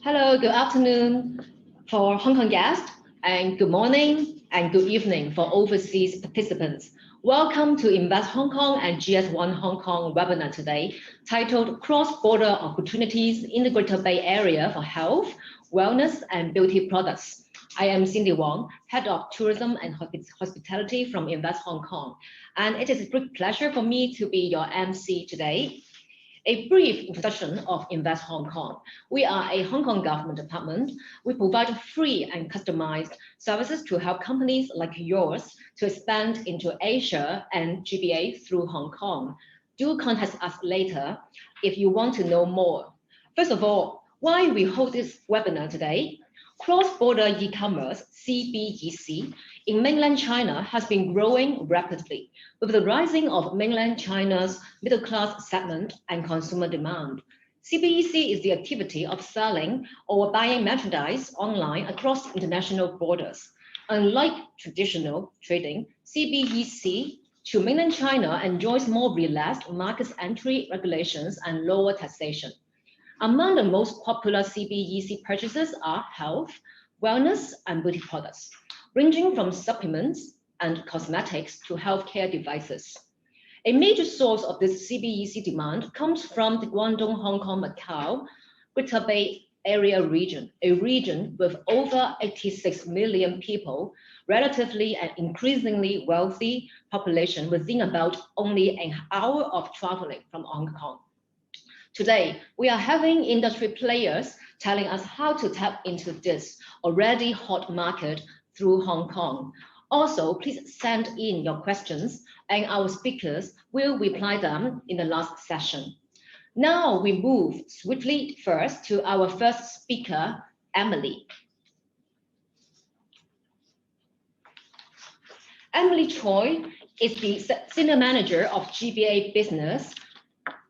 Hello, good afternoon for Hong Kong guests, and good morning and good evening for overseas participants. Welcome to Invest Hong Kong and GS1 Hong Kong webinar today, titled Cross-Border Opportunities in the Greater Bay Area for Health, Wellness and Beauty Products. I am Cindy Wong, Head of Tourism and Hospitality from Invest Hong Kong, and it is a great pleasure for me to be your MC today. A brief introduction of Invest Hong Kong. We are a Hong Kong government department. We provide free and customized services to help companies like yours to expand into Asia and GBA through Hong Kong. Do contact us later if you want to know more. First of all, why we hold this webinar today? Cross-border e-commerce, CBEC, in mainland China has been growing rapidly with the rising of mainland China's middle-class segment and consumer demand. CBEC is the activity of selling or buying merchandise online across international borders. Unlike traditional trading, CBEC to mainland China enjoys more relaxed market entry regulations and lower taxation. Among the most popular CBEC purchases are health, wellness, and beauty products, ranging from supplements and cosmetics to healthcare devices. A major source of this CBEC demand comes from the Guangdong, Hong Kong, Macau, Greater Bay Area region, a region with over 86 million people, relatively and increasingly wealthy population within about only an hour of traveling from Hong Kong. Today, we are having industry players telling us how to tap into this already hot market through Hong Kong. Also, please send in your questions and our speakers will reply them in the last session. Now we move swiftly first to our first speaker, Emily. Emily Choi is the Senior Manager of GBA Business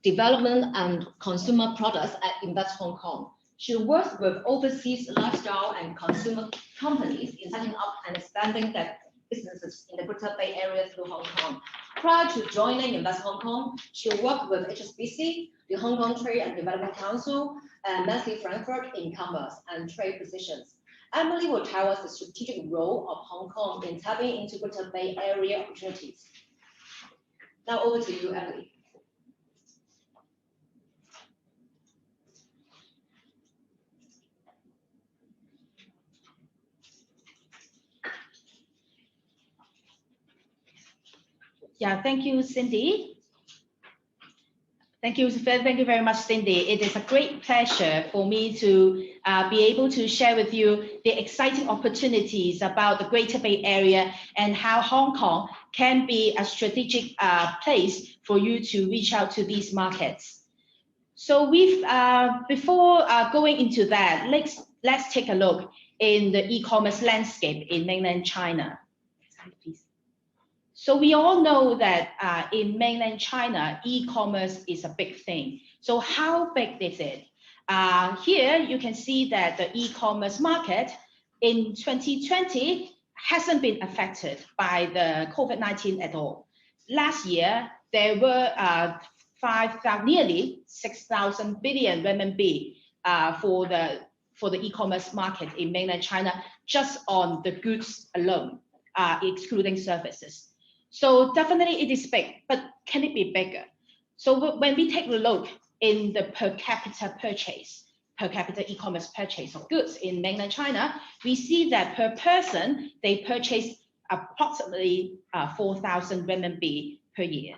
Development and Consumer Products at Invest Hong Kong. She works with overseas lifestyle and consumer companies in setting up and expanding their businesses in the Greater Bay Area through Hong Kong. Prior to joining Invest Hong Kong, she worked with HSBC, the Hong Kong Trade and Development Council, and Nestle Frankfurt in commerce and trade positions. Emily will tell us the strategic role of Hong Kong in tapping into Greater Bay Area opportunities. Now over to you, Emily. Yeah, thank you, Cindy. Thank you very much, Cindy. It is a great pleasure for me to be able to share with you the exciting opportunities about the Greater Bay Area and how Hong Kong can be a strategic place for you to reach out to these markets. So before going into that, let's take a look in the e-commerce landscape in mainland China. Next slide, please. So we all know that in mainland China, e-commerce is a big thing. So how big is it? Here you can see that the e-commerce market in 2020 hasn't been affected by the COVID-19 at all. Last year, there were nearly 6,000 billion RMB for the e-commerce market in mainland China, just on the goods alone, excluding services. So definitely it is big, but can it be bigger? So when we take a look in the per capita e-commerce purchase of goods in mainland China, we see that per person, they purchase approximately 4,000 RMB per year.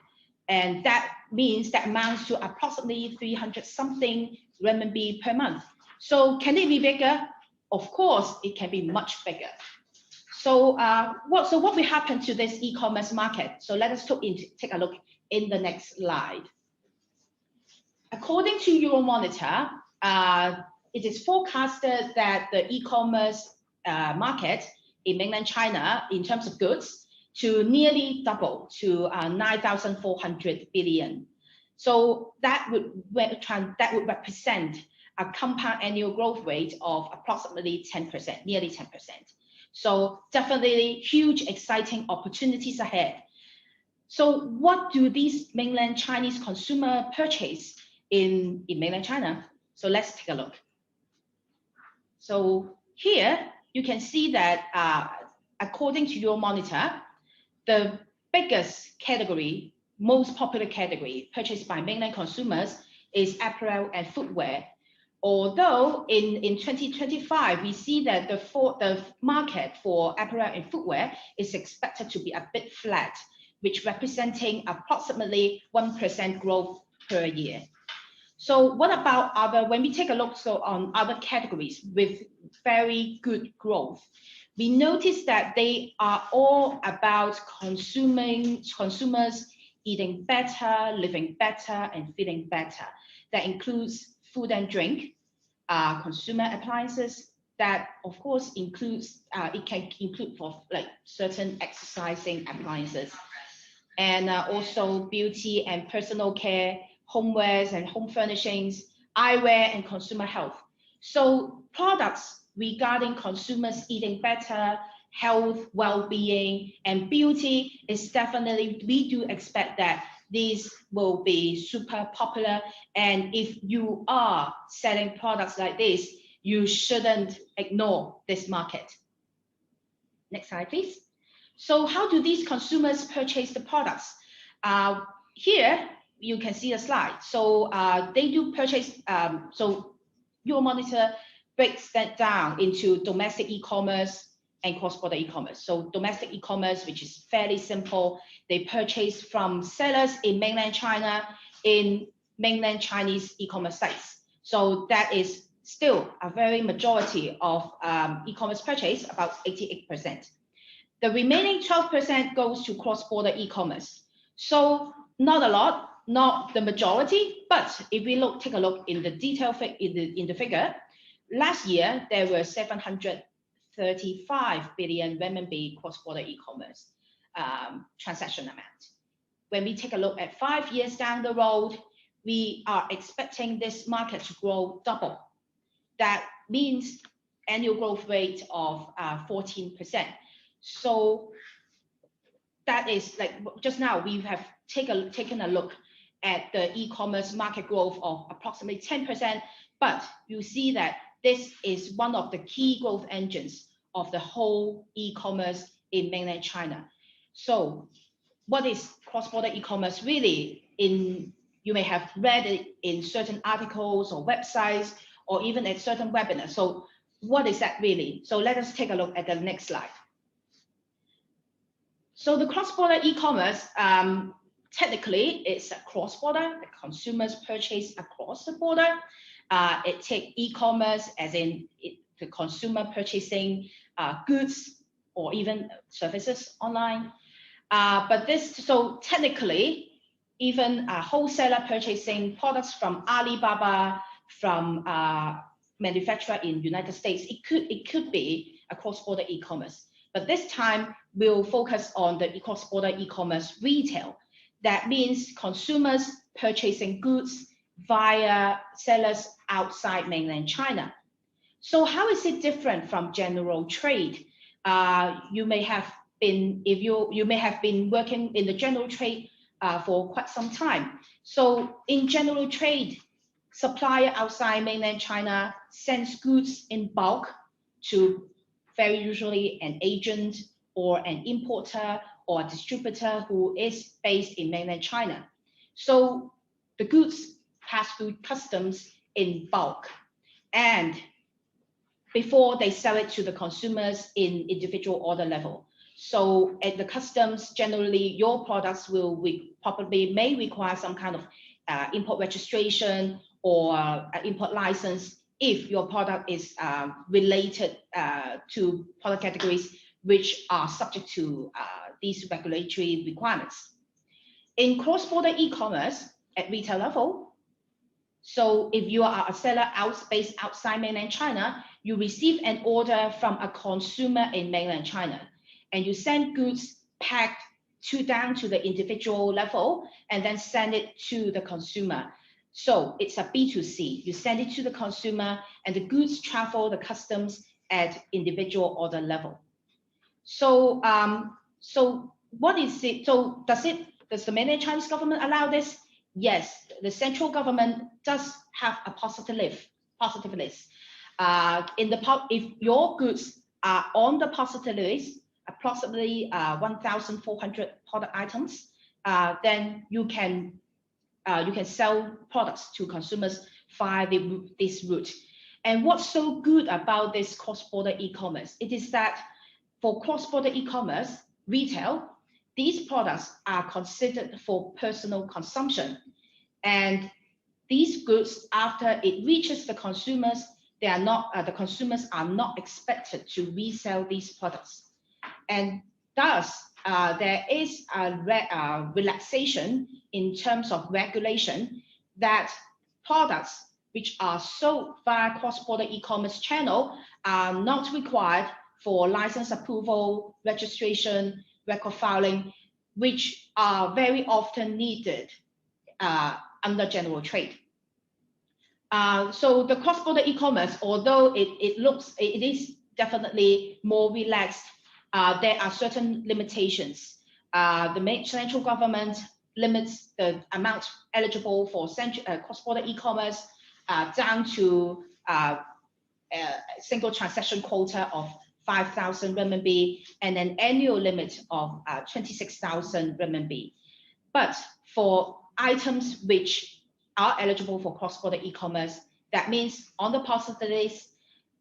And that means that amounts to approximately 300 something RMB per month. So can it be bigger? Of course, it can be much bigger. So what will happen to this e-commerce market? So let us take a look in the next slide. According to Euromonitor, it is forecasted that the e-commerce market in mainland China, in terms of goods, to nearly double to 9,400 billion. So that would represent a compound annual growth rate of approximately 10%, nearly 10%. So definitely huge, exciting opportunities ahead. So what do these mainland Chinese consumer purchase in mainland China? So let's take a look. So here you can see that according to Euromonitor, the biggest category, most popular category purchased by mainland consumers is apparel and footwear. Although in 2025, we see that the market for apparel and footwear is expected to be a bit flat, which representing approximately 1% growth per year. So what about when we take a look on other categories with very good growth, we notice that they are all about consumers eating better, living better, and feeling better. That includes food and drink, consumer appliances. That of course includes, it can include for like certain exercising appliances, and also beauty and personal care, homewares and home furnishings, eyewear and consumer health. So products regarding consumers eating better, health, well-being, and beauty is definitely, we do expect that these will be super popular. And if you are selling products like this, you shouldn't ignore this market. Next slide, please. So how do these consumers purchase the products? Here, you can see a slide. So they do purchase, so Euromonitor breaks that down into domestic e-commerce and cross-border e-commerce. So domestic e-commerce, which is fairly simple, they purchase from sellers in mainland China in mainland Chinese e-commerce sites. So that is still a very majority of e-commerce purchase, about 88%. The remaining 12% goes to cross-border e-commerce. So not a lot, not the majority, but if we take a look in the detail in the figure, last year there were 735 billion renminbi cross-border e-commerce transaction amount. When we take a look at 5 years down the road, we are expecting this market to grow double. That means annual growth rate of 14%. So that is like just now we have taken a look at the e-commerce market growth of approximately 10%, but you see that this is one of the key growth engines of the whole e-commerce in mainland China. So what is cross-border e-commerce really? You may have read it in certain articles or websites or even at certain webinars. So what is that really? So let us take a look at the next slide. So the cross-border e-commerce, technically it's a cross-border, the consumers purchase across the border. It takes e-commerce as in the consumer purchasing goods or even services online. So technically, even a wholesaler purchasing products from Alibaba, from manufacturer in United States, it could be a cross-border e-commerce. But this time we'll focus on the cross-border e-commerce retail. That means consumers purchasing goods via sellers outside mainland China. So how is it different from general trade? You may have been, you may have been working in the general trade for quite some time. So in general trade, supplier outside mainland China sends goods in bulk to very usually an agent or an importer or a distributor who is based in mainland China. So the goods pass through customs in bulk, and before they sell it to the consumers in individual order level. So at the customs, generally your products may require some kind of import registration or import license if your product is related to product categories which are subject to these regulatory requirements. In cross-border e-commerce at retail level, so if you are a seller based outside mainland China, you receive an order from a consumer in mainland China, and you send goods packed down to the individual level and then send it to the consumer. So it's a B2C. You send it to the consumer and the goods travel the customs at individual order level. So, what is it? So does the mainland Chinese government allow this? Yes, the central government does have a positive list. If your goods are on the positive list, approximately 1,400 product items, then you can sell products to consumers via this route. And what's so good about this cross-border e-commerce? It is that for cross-border e-commerce, retail, these products are considered for personal consumption. And these goods, after it reaches the consumers, the consumers are not expected to resell these products. And thus, there is a relaxation in terms of regulation that products which are sold via cross-border e-commerce channel are not required for license approval, registration, record filing, which are very often needed under general trade. So the cross-border e-commerce, although it is definitely more relaxed, there are certain limitations. The central government limits the amount eligible for cross-border e-commerce down to a single transaction quota of 5,000 RMB and an annual limit of 26,000 RMB. But for items which are eligible for cross-border e-commerce, that means on the positive list,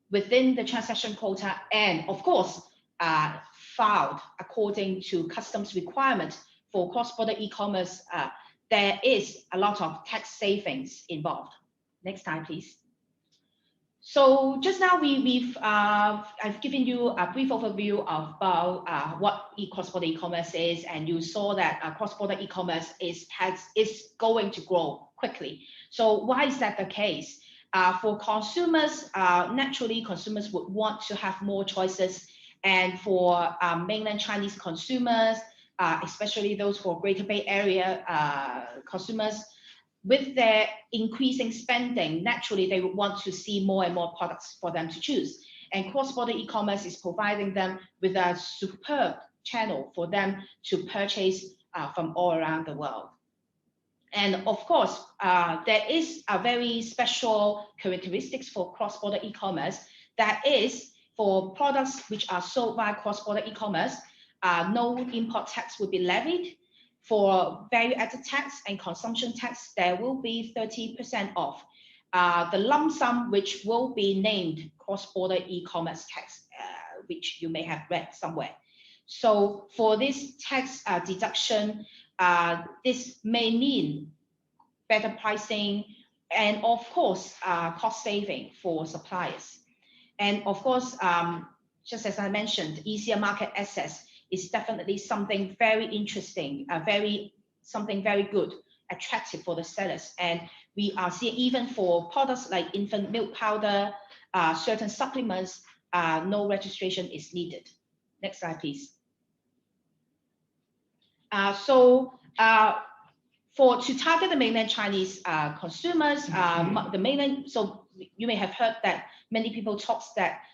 within the transaction quota, and of course, filed according to customs requirements for cross-border e-commerce, there is a lot of tax savings involved. Next slide, please. So just now I've given you a brief overview about what cross-border e-commerce is, and you saw that cross-border e-commerce is going to grow quickly. So why is that the case? For consumers, naturally consumers would want to have more choices, and for mainland Chinese consumers, especially those for Greater Bay Area consumers, with their increasing spending, naturally they would want to see more and more products for them to choose. And cross-border e-commerce is providing them with a superb channel for them to purchase from all around the world. And of course, there is a very special characteristics for cross-border e-commerce, that is for products which are sold via cross-border e-commerce, no import tax will be levied. For value-added tax and consumption tax, there will be 30% off. The lump sum, which will be named cross-border e-commerce tax, which you may have read somewhere. So for this tax deduction, this may mean better pricing and of course, cost saving for suppliers. And of course, just as I mentioned, easier market access is definitely something very interesting, something very good, attractive for the sellers. And we are seeing even for products like infant milk powder, certain supplements, no registration is needed. Next slide, please. To target the mainland Chinese consumers, so you may have heard that many people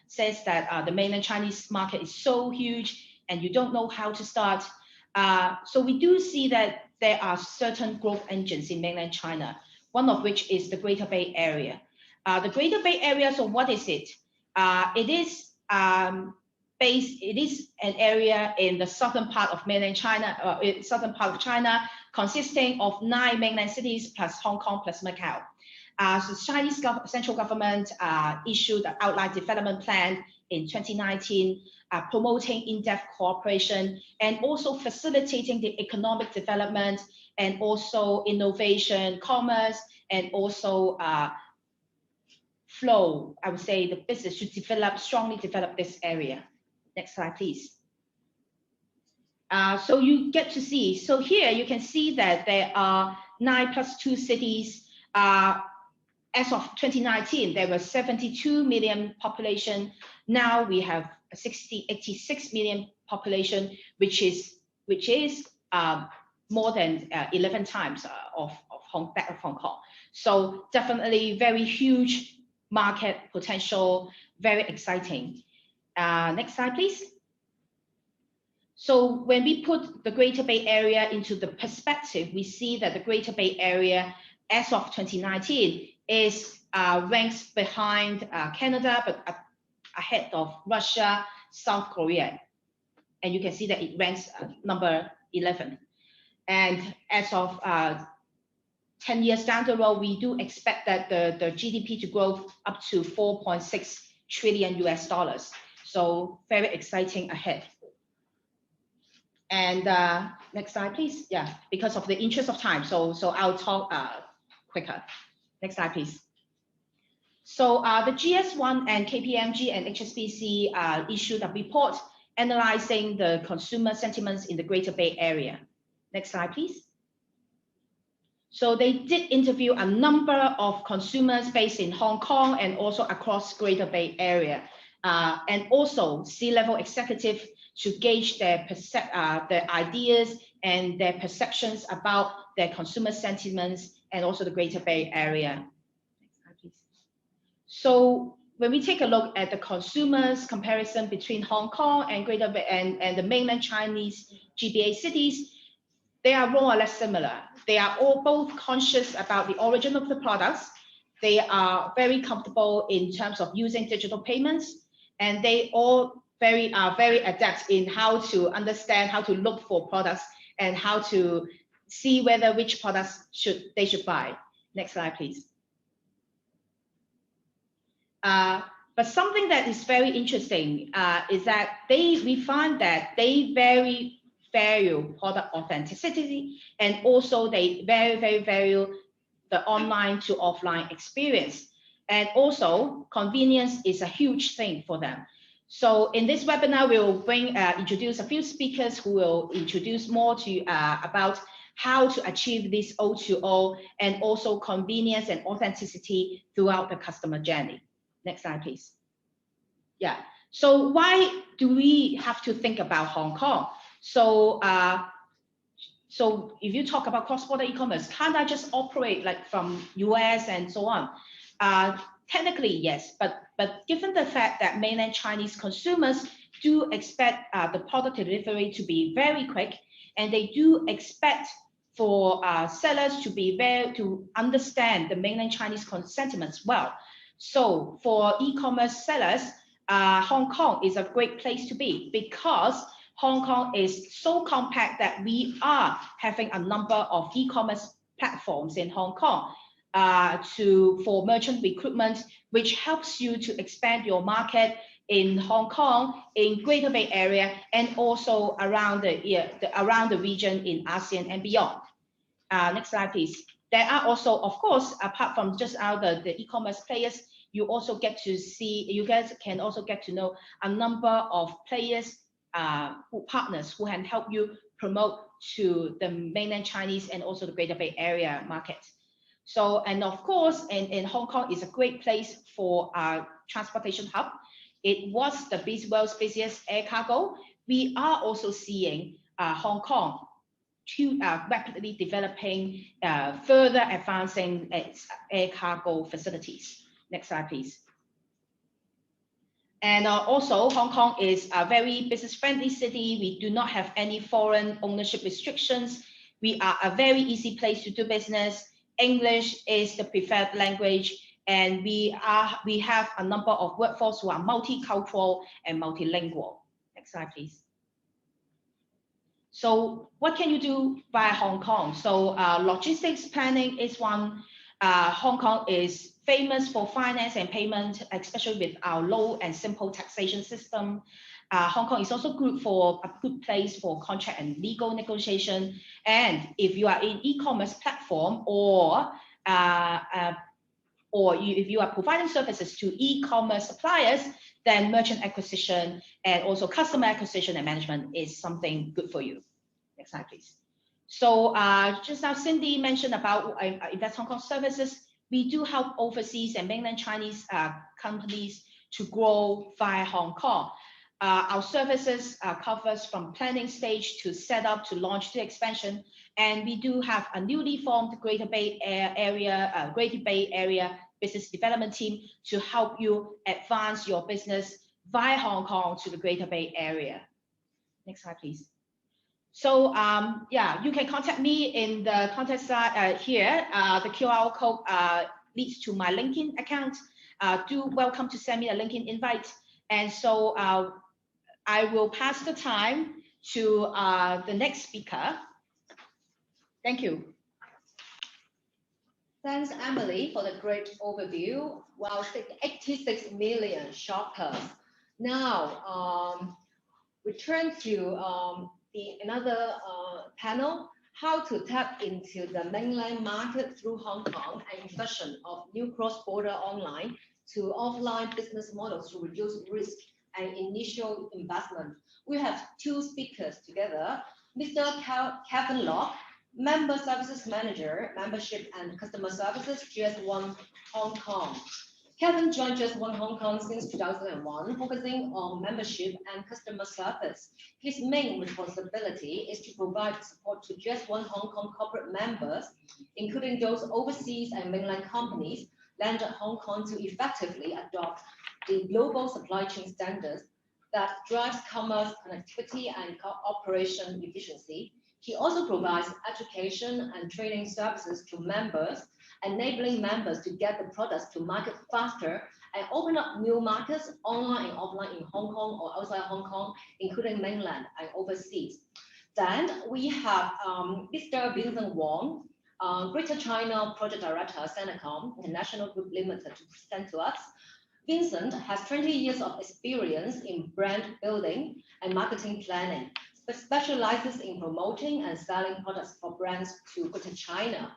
says that the mainland Chinese market is so huge and you don't know how to start. So we do see that there are certain growth engines in mainland China, one of which is the Greater Bay Area. The Greater Bay Area, so what is it? It is an area in the southern part of mainland China, consisting of 9 mainland cities plus Hong Kong plus Macau. So the Chinese central government issued an outline development plan in 2019, promoting in-depth cooperation and also facilitating the economic development and also innovation, commerce, and also flow. I would say the business should strongly develop this area. Next slide, please. So you get to see, so here you can see that there are 9 plus 2 cities. As of 2019, there was 72 million population. Now we have 86 million population, which is more than 11 times of Hong Kong. So definitely very huge market potential, very exciting. Next slide, please. So when we put the Greater Bay Area into the perspective, we see that the Greater Bay Area, as of 2019, is ranks behind Canada, but ahead of Russia, South Korea. And you can see that it ranks number 11. And as of 10 years down the road, we do expect that the GDP to grow up to 4.6 trillion US dollars. So very exciting ahead. And next slide, please. Yeah, because of the interest of time, so I'll talk quicker. Next slide, please. So the GS1 and KPMG and HSBC issued a report analyzing the consumer sentiments in the Greater Bay Area. Next slide, please. So they did interview a number of consumers based in Hong Kong and also across Greater Bay Area, and also C-level executives to gauge their ideas and their perceptions about their consumer sentiments and also the Greater Bay Area. Next slide, please. So when we take a look at the consumers comparison between Hong Kong and Greater Bay and the mainland Chinese GBA cities, they are more or less similar. They are all both conscious about the origin of the products. They are very comfortable in terms of using digital payments, and they all are very adept in how to understand how to look for products and how to see whether which products they should buy. Next slide, please. But something that is very interesting is that we find that they very value product authenticity, and also they very value the online to offline experience. And also convenience is a huge thing for them. So in this webinar, we will introduce a few speakers who will introduce more to about how to achieve this O2O and also convenience and authenticity throughout the customer journey. Next slide, please. Yeah. So why do we have to think about Hong Kong? So, so if you talk about cross-border e-commerce, can't I just operate like from US and so on? Technically, yes, but given the fact that mainland Chinese consumers do expect the product delivery to be very quick, and they do expect for sellers to understand the mainland Chinese sentiments well. So for e-commerce sellers, Hong Kong is a great place to be because Hong Kong is so compact that we are having a number of e-commerce platforms in Hong Kong for merchant recruitment, which helps you to expand your market in Hong Kong, in Greater Bay Area, and also around the region in ASEAN and beyond. Next slide, please. There are also, of course, apart from just the e-commerce players, you guys can also get to know a number of players, partners who can help you promote to the mainland Chinese and also the Greater Bay Area market. So, and of course, in Hong Kong is a great place for transportation hub. It was the world's busiest air cargo. We are also seeing Hong Kong rapidly developing, further advancing its air cargo facilities. Next slide, please. And also, Hong Kong is a very business-friendly city. We do not have any foreign ownership restrictions. We are a very easy place to do business. English is the preferred language, and we have a number of workforce who are multicultural and multilingual. Next slide, please. So what can you do via Hong Kong? So logistics planning is one. Hong Kong is famous for finance and payment, especially with our low and simple taxation system. Hong Kong is also a good place for contract and legal negotiation. And if you are in e-commerce platform or if you are providing services to e-commerce suppliers, then merchant acquisition and also customer acquisition and management is something good for you. Next slide, please. So just now Cindy mentioned about Invest Hong Kong services. We do help overseas and mainland Chinese companies to grow via Hong Kong. Our services covers from planning stage to set up to launch to expansion. And we do have a newly formed Greater Bay Area business development team to help you advance your business via Hong Kong to the Greater Bay Area. Next slide, please. So yeah, you can contact me in the contact side here. The QR code leads to my LinkedIn account. Do welcome to send me a LinkedIn invite. And so I will pass the time to the next speaker. Thank you. Thanks, Emily, for the great overview. Well, 86 million shoppers. Now, we turn to another panel, how to tap into the mainland market through Hong Kong and introduction of new cross-border online to offline business models to reduce risk and initial investment. We have two speakers together, Mr. Kevin Locke, Member Services Manager, Membership and Customer Services, GS1 Hong Kong. Kevin joined GS1 Hong Kong since 2001, focusing on membership and customer service. His main responsibility is to provide support to GS1 Hong Kong corporate members, including those overseas and mainland companies landed Hong Kong to effectively adopt the global supply chain standards that drives commerce, connectivity, and cooperation efficiency. He also provides education and training services to members, enabling members to get the products to market faster and open up new markets online and offline in Hong Kong or outside Hong Kong, including mainland and overseas. Then we have Mr. Vincent Wong, Greater China Project Director, Senecom International Group Limited, to present to us. Vincent has 20 years of experience in brand building and marketing planning, but specializes in promoting and selling products for brands to Greater China.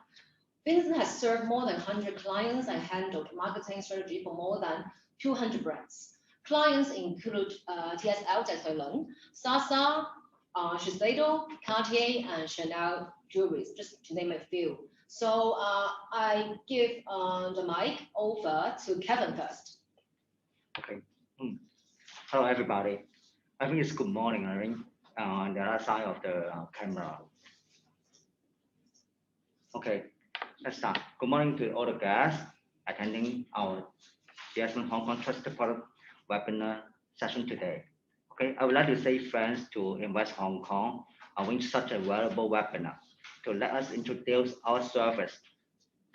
Vincent has served more than 100 clients and handled marketing strategy for more than 200 brands. Clients include TSL, Sasa, Shiseido, Cartier, and Chanel jewelries, just to name a few. So I give the mic over to Kevin first. Okay. Hello, everybody. I think it's good morning, I think, on the other side of the camera. Okay, let's start. Good morning to all the guests attending our GS1 Hong Kong Trusted Product webinar session today. Okay, I would like to say thanks to Invest Hong Kong arranging such a valuable webinar to let us introduce our service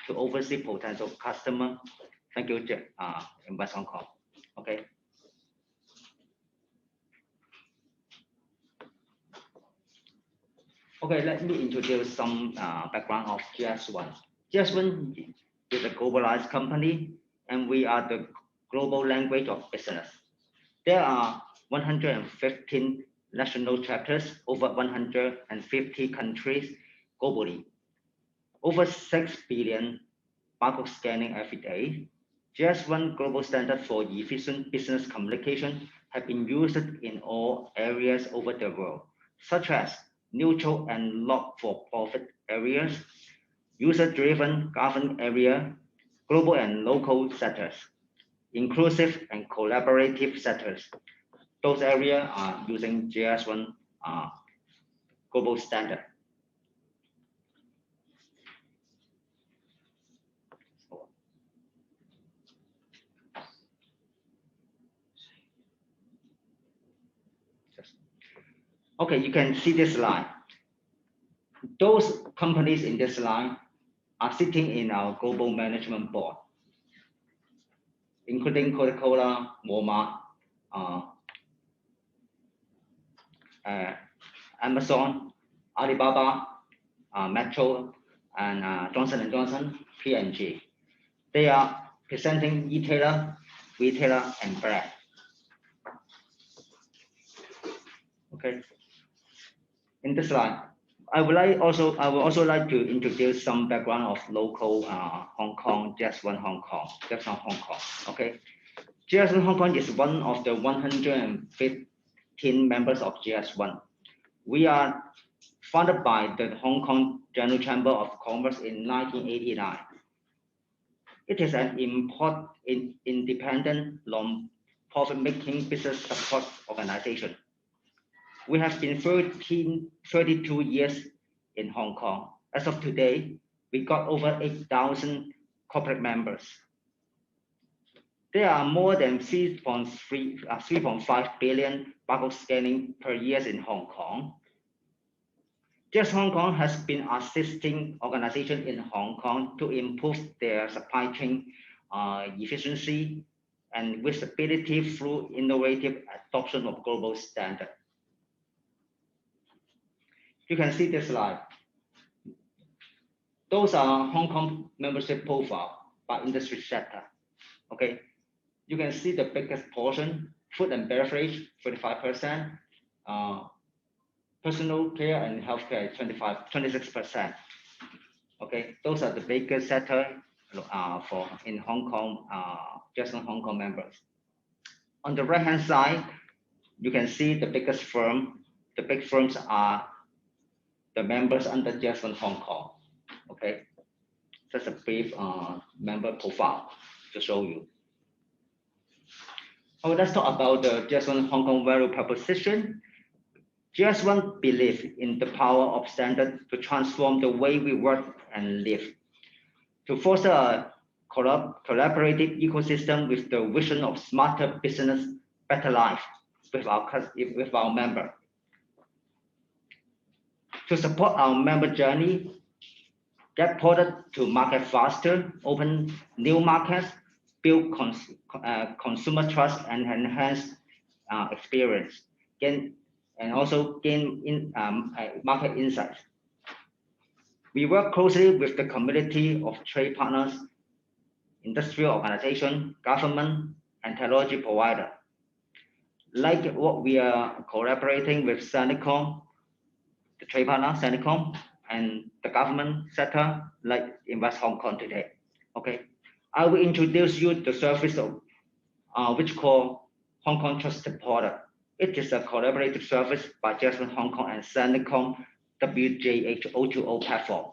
to overseas potential customer. Thank you, Invest Hong Kong. Okay. Okay, let me introduce some background of GS1. GS1 is a globalized company, and we are the global language of business. There are 115 national chapters, over 150 countries globally, over 6 billion barcode scanning every day. GS1 global standard for efficient business communication have been used in all areas over the world, such as neutral and not-for-profit areas, user-driven governed area, global and local sectors, inclusive and collaborative sectors. Those areas are using GS1 global standard. Okay, you can see this line. Those companies in this line are sitting in our global management board, including Coca-Cola, Walmart, Amazon, Alibaba, Metro, and Johnson & Johnson, P&G. They are presenting retailer, and brand. Okay. In this slide, I would also like to introduce some background of local Hong Kong, GS1 Hong Kong, Okay, GS1 Hong Kong is one of the 115 members of GS1. We are founded by the Hong Kong General Chamber of Commerce in 1989. It is an independent, non-profit-making business support organization. We have been 32 years in Hong Kong. As of today, we got over 8,000 corporate members. There are more than 3.5 billion barcode scanning per year in Hong Kong. GS Hong Kong has been assisting organizations in Hong Kong to improve their supply chain efficiency and visibility through innovative adoption of global standards. You can see this slide. Those are Hong Kong membership profile by industry sector. Okay, you can see the biggest portion: food and beverage, 35%, personal care and healthcare, 26%. Okay, those are the biggest sector for in Hong Kong, GS1 Hong Kong members. On the right hand side, you can see the biggest firm. The big firms are the members under GS1 Hong Kong. Okay, that's a brief member profile to show you. Oh, let's talk about the GS1 Hong Kong value proposition. GS1 believes in the power of standards to transform the way we work and live, to foster a collaborative ecosystem with the vision of smarter business, better life with our member. To support our member journey, get product to market faster, open new markets, build consumer trust and enhance experience, and also gain market insights. We work closely with the community of trade partners, industrial organization, government, and technology provider. Like what we are collaborating with Sanicom, the trade partner Sanicom, and the government sector like Invest Hong Kong today. Okay, I will introduce you the service of which called Hong Kong Trusted Product. It is a collaborative service by GS1 Hong Kong and Sanicom WJH O2O platform.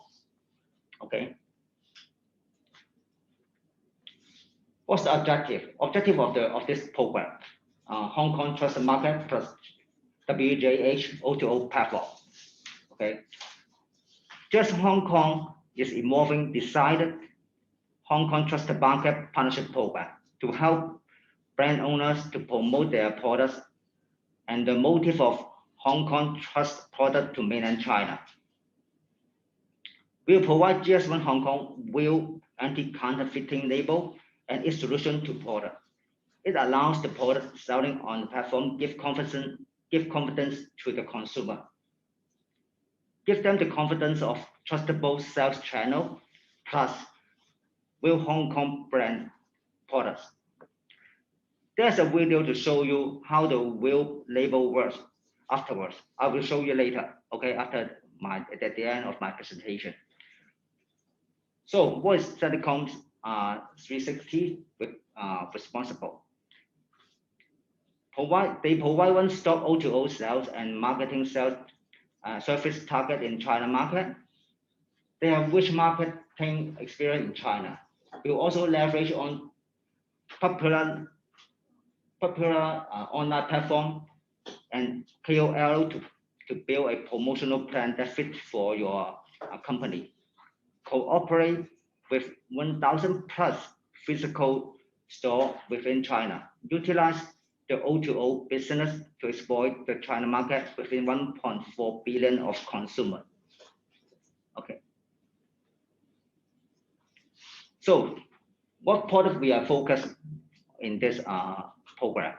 Okay. What's the objective? Objective of this program? Hong Kong Trusted Market plus WJH O2O platform. Okay. GS1 Hong Kong is evolving decided Hong Kong Trusted Market Partnership Program to help brand owners to promote their products and the motive of Hong Kong Trust product to mainland China. We'll provide GS1 Hong Kong will anti-counterfeiting label and its solution to product. It allows the product selling on the platform give confidence to the consumer. Give them the confidence of trustable sales channel plus will Hong Kong brand products. There's a video to show you how the will label works afterwards. I will show you later, okay, at the end of my presentation. So what is Sanicom's 360 responsible? They provide one-stop O2O sales and marketing sales service target in China market. They have rich marketing experience in China. We will also leverage on popular online platform and KOL to build a promotional plan that fits for your company. Cooperate with 1,000 plus physical store within China. Utilize the O2O business to exploit the China market within 1.4 billion of consumers. Okay. So what product we are focused in this program?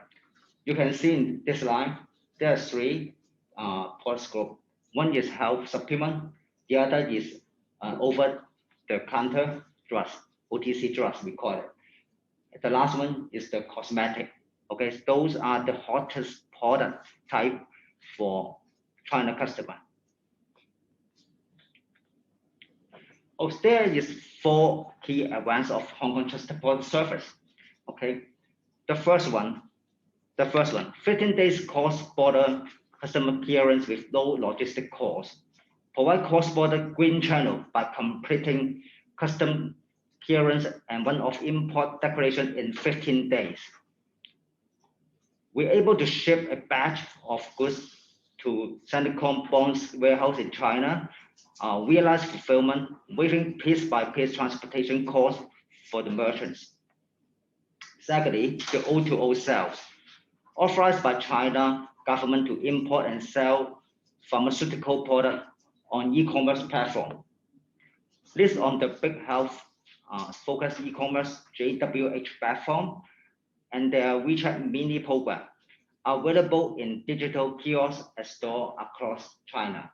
You can see in this line, there are three product group. One is health supplement. The other is over-the-counter drugs, OTC drugs we call it. The last one is the cosmetic. Okay, those are the hottest product type for China customer. Oh, there is 4 key advances of Hong Kong Trusted Product Service. Okay, the first one, 15 days cross-border customer clearance with low logistic costs. Provide cross-border green channel by completing custom clearance and one-off import declaration in 15 days. We're able to ship a batch of goods to Sanicom Bond's warehouse in China, realize fulfillment, waiving piece-by-piece transportation costs for the merchants. Secondly, the O2O sales, authorized by China government to import and sell pharmaceutical products on e-commerce platform. Listed on the big health focused e-commerce JWH platform and their WeChat mini program are available in digital kiosks and stores across China.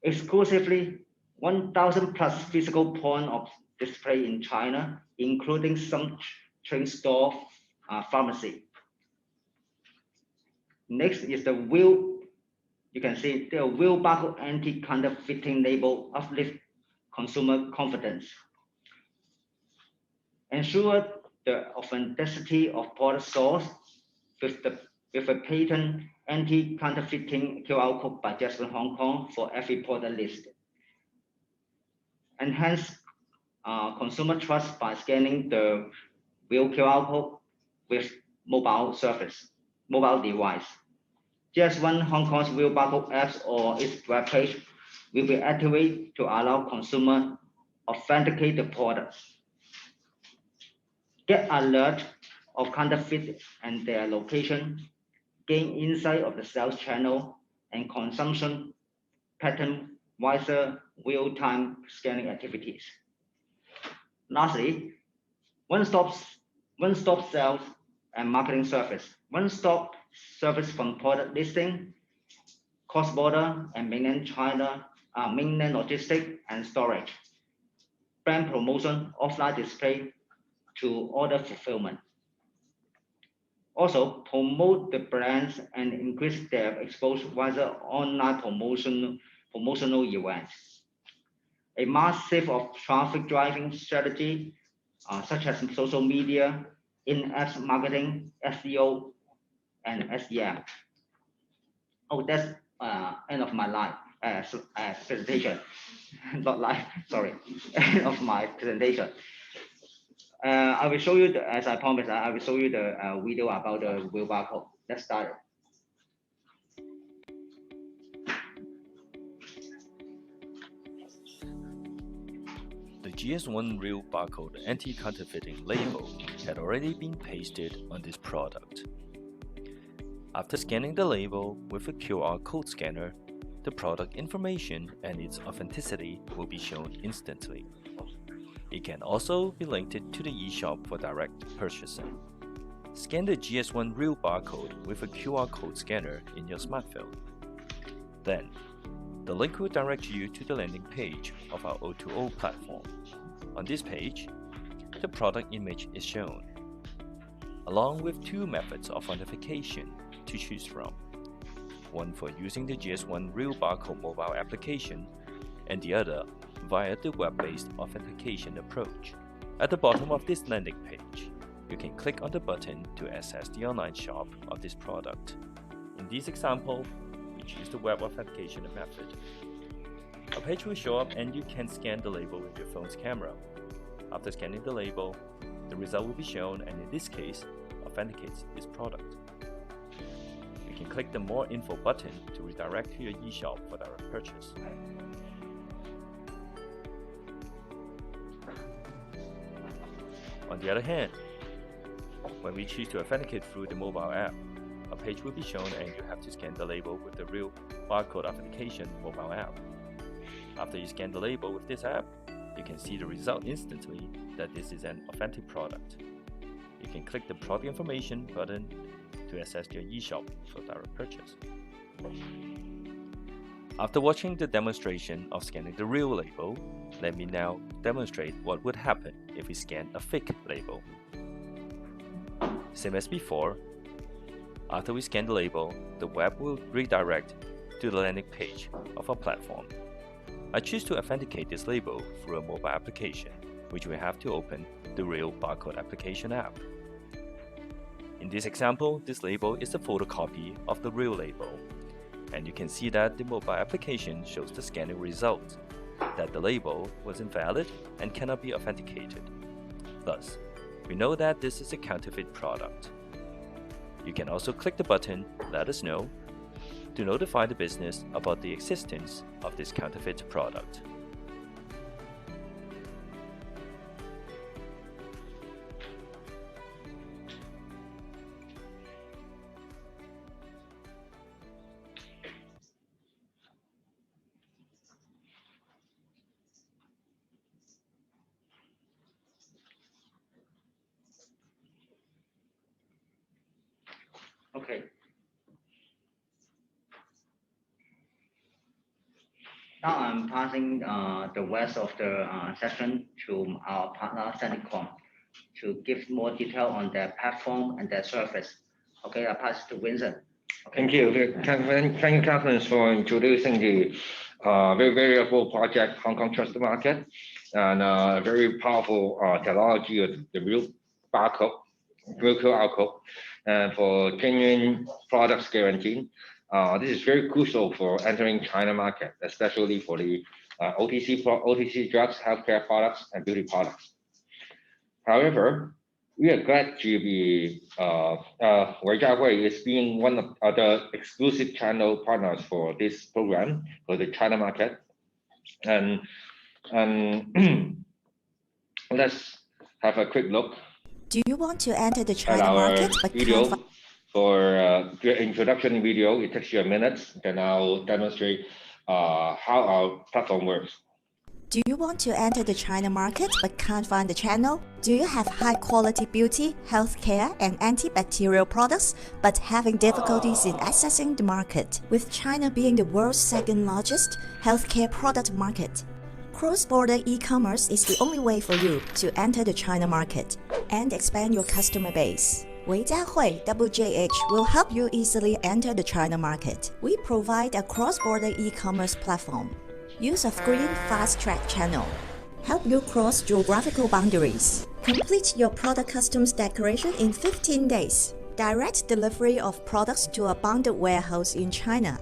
Exclusively 1,000 plus physical points of display in China, including some chain store pharmacy. Next is the wheel. You can see the wheel barcode anti-counterfeiting label uplift consumer confidence. Ensure the authenticity of product source with a patent anti-counterfeiting QR code by GS1 Hong Kong for every product listed. Enhance consumer trust by scanning the real QR code with mobile device. GS1 Hong Kong's real barcode apps or its webpage will be activated to allow consumer authenticate the products. Get alert of counterfeit and their location, gain insight of the sales channel and consumption pattern via real-time scanning activities. Lastly, one-stop sales and marketing service. One-stop service from product listing, cross-border and mainland China, mainland logistics and storage, brand promotion, offline display to order fulfillment. Also, promote the brands and increase their exposure via online promotional events. A massive of traffic driving strategy, such as social media, in-app marketing, SEO, and SEM. Oh, that's end of my live presentation. Not live, sorry. End of my presentation. I will show you, as I promised, I will show you the video about the wheel barcode. Let's start. The GS1 real barcode anti-counterfeiting label had already been pasted on this product. After scanning the label with a QR code scanner, the product information and its authenticity will be shown instantly. It can also be linked to the eShop for direct purchasing. Scan the GS1 real barcode with a QR code scanner in your smartphone. Then, the link will direct you to the landing page of our O2O platform. On this page, the product image is shown, along with two methods of authentication to choose from. One for using the GS1 real barcode mobile application, and the other via the web-based authentication approach. At the bottom of this landing page, you can click on the button to access the online shop of this product. In this example, we choose the web authentication method. A page will show up and you can scan the label with your phone's camera. After scanning the label, the result will be shown and in this case, authenticates this product. You can click the More Info button to redirect to your eShop for direct purchase. On the other hand, when we choose to authenticate through the mobile app, a page will be shown and you have to scan the label with the real barcode authentication mobile app. After you scan the label with this app, you can see the result instantly that this is an authentic product. You can click the product information button to access your eShop for direct purchase. After watching the demonstration of scanning the real label, let me now demonstrate what would happen if we scan a fake label. Same as before, after we scan the label, the web will redirect to the landing page of our platform. I choose to authenticate this label through a mobile application, which we have to open the real barcode application app. In this example, this label is a photocopy of the real label, and you can see that the mobile application shows the scanning result, that the label was invalid and cannot be authenticated. Thus, we know that this is a counterfeit product. You can also click the button Let us know to notify the business about the existence of this counterfeit product. Okay. Now I'm passing the rest of the session to our partner Sanicom to give more detail on their platform and their service. Okay, I pass to Vincent. Okay. Thank you. Thank you, Conference, for introducing the very valuable project, Hong Kong Trust Market, and very powerful technology of the real barcode, real QR code, and for genuine products guarantee. This is very crucial for entering China market, especially for the OTC drugs, healthcare products, and beauty products. However, we are glad to be Weibo is being one of the exclusive channel partners for this program for the China market, and let's have a quick look. Do you want to enter the China our market but video can't for the introduction video? It takes you a minute, then I'll demonstrate how our platform works. Do you want to enter the China market but can't find the channel? Do you have high-quality beauty, healthcare, and antibacterial products but having difficulties in accessing the market? With China being the world's second-largest healthcare product market, cross-border e-commerce is the only way for you to enter the China market and expand your customer base. WeChat WJH will help you easily enter the China market. We provide a cross-border e-commerce platform. Use a green fast-track channel. Help you cross geographical boundaries. Complete your product customs declaration in 15 days. Direct delivery of products to a bonded warehouse in China.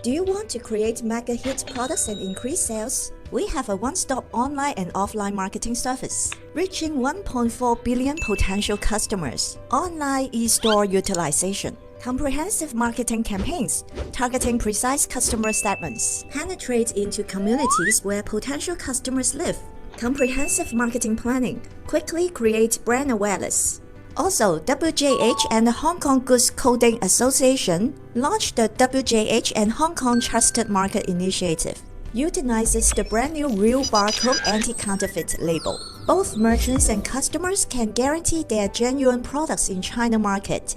Do you want to create mega hit products and increase sales? We have a one-stop online and offline marketing service, reaching 1.4 billion potential customers. Online e-store utilization. Comprehensive marketing campaigns targeting precise customer segments. Penetrate into communities where potential customers live. Comprehensive marketing planning. Quickly create brand awareness. Also, WJH and the Hong Kong Goods Coding Association launched the WJH and Hong Kong Trusted Market Initiative. Utilizes the brand new Real Barcode Anti-Counterfeit label. Both merchants and customers can guarantee their genuine products in China market.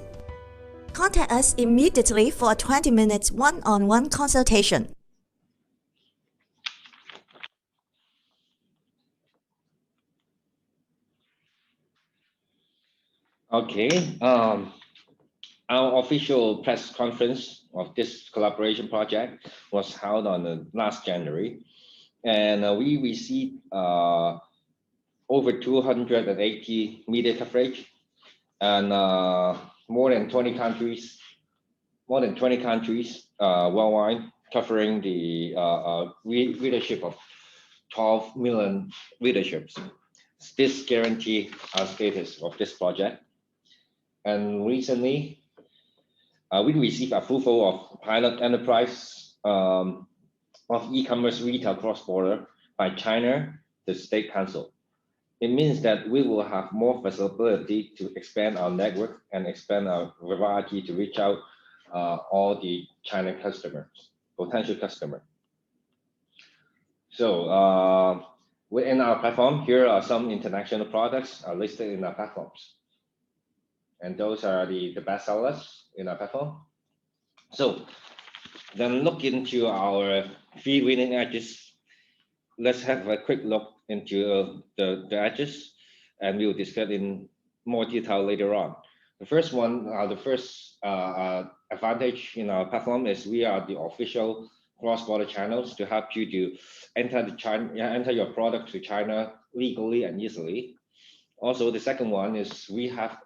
Contact us immediately for a 20-minute one-on-one consultation. Okay, our official press conference of this collaboration project was held on the last January, and we received over 280 media coverage and more than 20 countries worldwide, covering the readership of 12 million readerships. This guarantee our status of this project. And recently, we received approval of pilot enterprise of e-commerce retail cross-border by China, the State Council. It means that we will have more flexibility to expand our network and expand our variety to reach out all the China customers, potential customers. So within our platform, here are some international products listed in our platforms. And those are the best sellers in our platform. So then look into our 3 winning edges. Let's have a quick look into the edges, and we'll discuss in more detail later on. The first one, the first advantage in our platform is we are the official cross-border channels to help you to enter your product to China legally and easily. Also, the second one is we have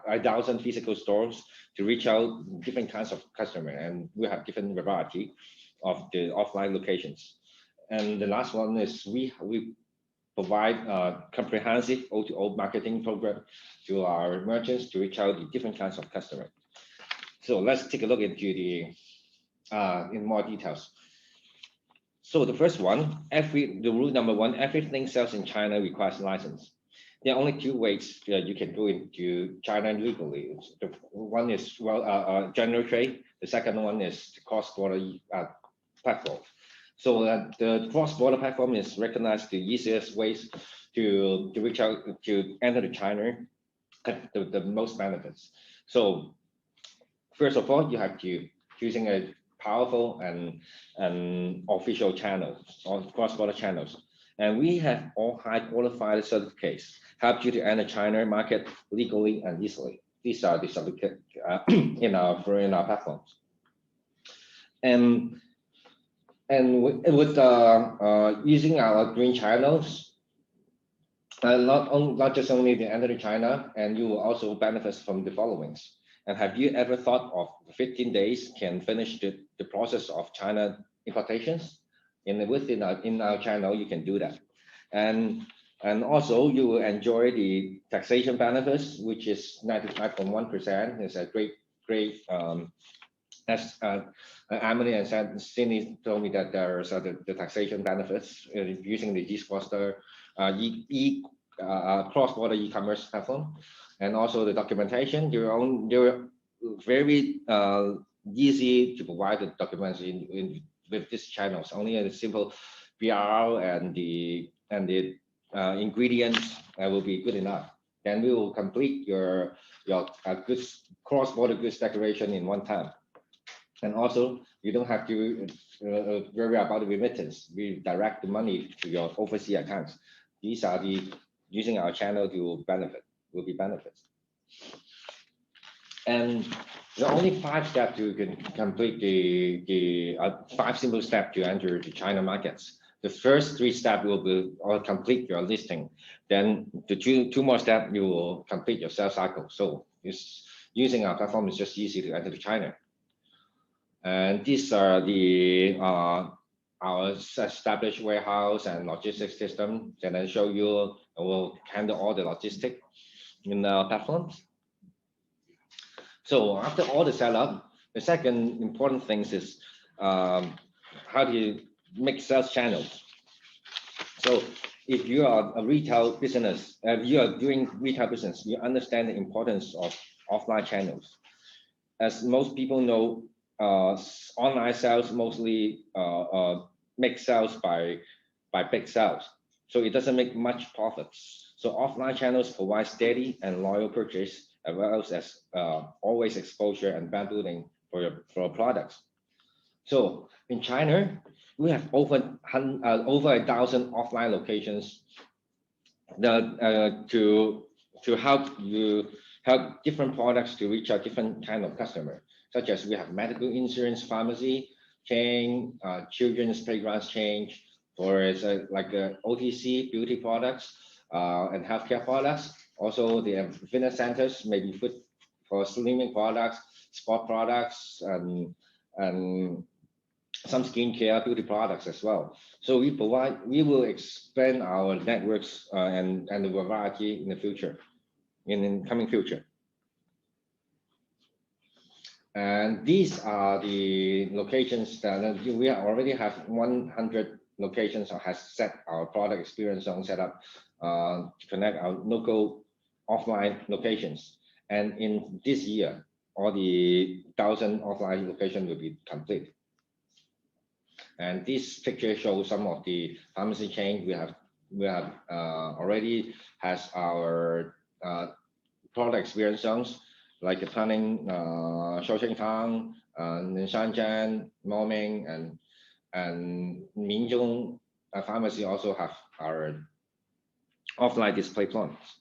1,000 physical stores to reach out different kinds of customer, and we have different variety of the offline locations. And the last one is we provide a comprehensive O2O marketing program to our merchants to reach out to different kinds of customers. So let's take a look into the in more details. So the first one, the rule number 1, everything sells in China requires a license. There are only 2 ways you can go into China legally. The one is general trade. The second one is the cross-border platform. So the cross-border platform is recognized the easiest ways to reach out to enter the China, the most benefits. So first of all, you have to using a powerful and official channels or cross-border channels. And we have all high qualified certificates, help you to enter China market legally and easily. These are the certificates in our platforms. And with using our green channels, not just only the enter China, and you will also benefit from the followings. And have you ever thought of 15 days can finish the process of China importations? Within our channel, you can do that. And also you will enjoy the taxation benefits, which is 95.1%. It's a great as Emily and Cindy told me that there are the taxation benefits using the cross-border cross-border e-commerce platform, and also the documentation. They're very easy to provide the documents with these channels. Only a simple BRL and the ingredients will be good enough. Then we will complete your goods cross-border goods declaration in one time. And also, you don't have to worry about the remittance. We direct the money to your overseas accounts. These are using our channel will be benefits. And there are only 5 steps you can complete the 5 simple steps to enter the China markets. The first 3 steps will be or complete your listing. Then the two more steps you will complete your sales cycle. So using our platform is just easy to enter to China. And these are our established warehouse and logistics system. Can I show you? I will handle all the logistics in the platforms. So after all the setup, the second important thing is how do you make sales channels? So if you are a retail business, you are doing retail business, you understand the importance of offline channels. As most people know, online sales mostly make sales by big sales, so it doesn't make much profits. So offline channels provide steady and loyal purchase, as well as always exposure and brand building for products. So in China, we have over 1,000 offline locations that to help different products to reach a different kind of customer. Such as we have medical insurance pharmacy chain, children's playgrounds chain, or it's like OTC beauty products and healthcare products. Also, the fitness centers, maybe food for slimming products, sport products, and some skincare beauty products as well. So we will expand our networks and the variety in the future, in coming future. And these are the locations that we already have 100 locations or has set our product experience zone set up to connect our local offline locations. And in this year, all the 1,000 offline locations will be complete. And this picture shows some of the pharmacy chain we have already has our product experience zones, like Planning, Shouxingtang, Shanzhen, Moming, and Minzhong pharmacy also have our offline display points.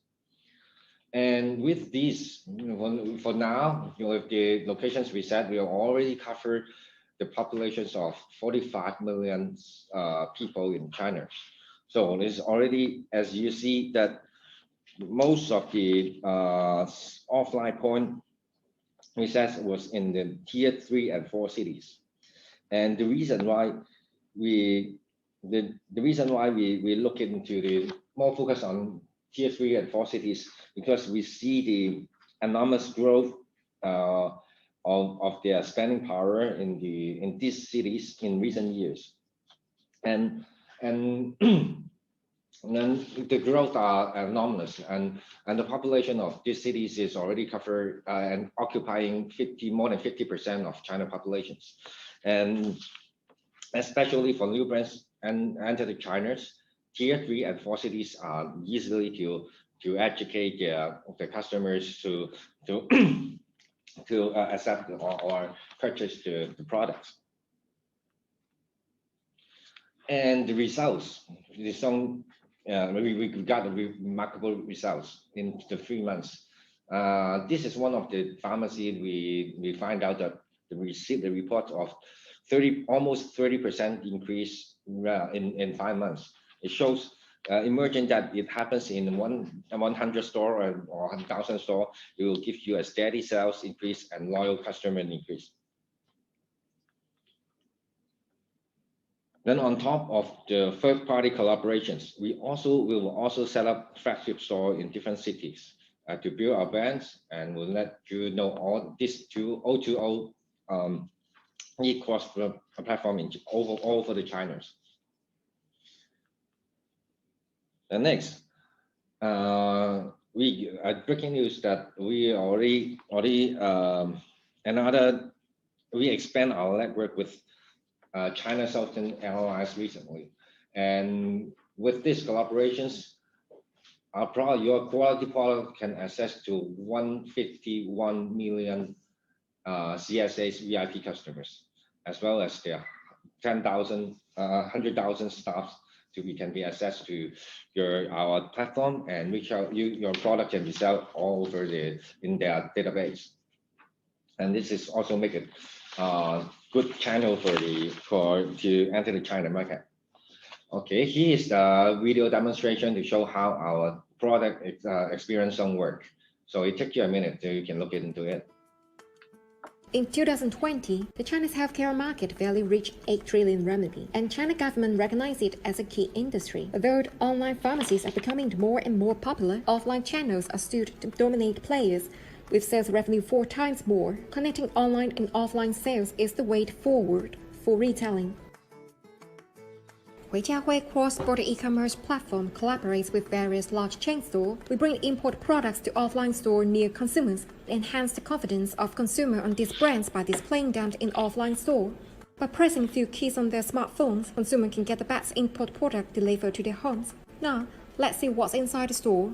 And with these, for now, with the locations we set, we have already covered the populations of 45 million people in China. So it's already, as you see, that most of the offline point we set was in the tier 3 and 4 cities. And the reason why we look into the more focus on tier 3 and 4 cities, because we see the enormous growth of their spending power in these cities in recent years, and then the growth are enormous, and the population of these cities is already covered and occupying more than 50% of China populations, and especially for new brands and enter the China's tier 3 and 4 cities are easily to educate their customers to to accept or purchase the products. And the results, we got the remarkable results in the 3 months. This is one of the pharmacy we find out that we received the report of almost 30% increase in 5 months. It shows emerging that it happens in 100 store or 1,000 store. It will give you a steady sales increase and loyal customer increase. Then on top of the third-party collaborations, we will also set up flagship store in different cities to build our brands, and we'll let you know all this to O2O e-commerce platform all over the China. And next, breaking news that we we expand our network with China Southern Airlines recently, and with these collaborations, your quality product can access to 151 million CSA's VIP customers, as well as their 100,000 staffs can be accessed to our platform, and your product can be sold all over in their database. And this is also make it good channel to enter the China market. Okay, here is the video demonstration to show how our product experience on work. So it takes you a minute so you can look into it. In 2020, the Chinese healthcare market value reached 8 trillion renminbi, and China government recognized it as a key industry. Although online pharmacies are becoming more and more popular, offline channels are still the dominant players, with sales revenue 4 times more. Connecting online and offline sales is the way forward for retailing. WeChat cross-border e-commerce platform collaborates with various large chain stores. We bring import products to offline store near consumers, enhance the confidence of consumer on these brands by displaying them in offline store. By pressing a few keys on their smartphones, consumer can get the best import product delivered to their homes. Now, let's see what's inside the store.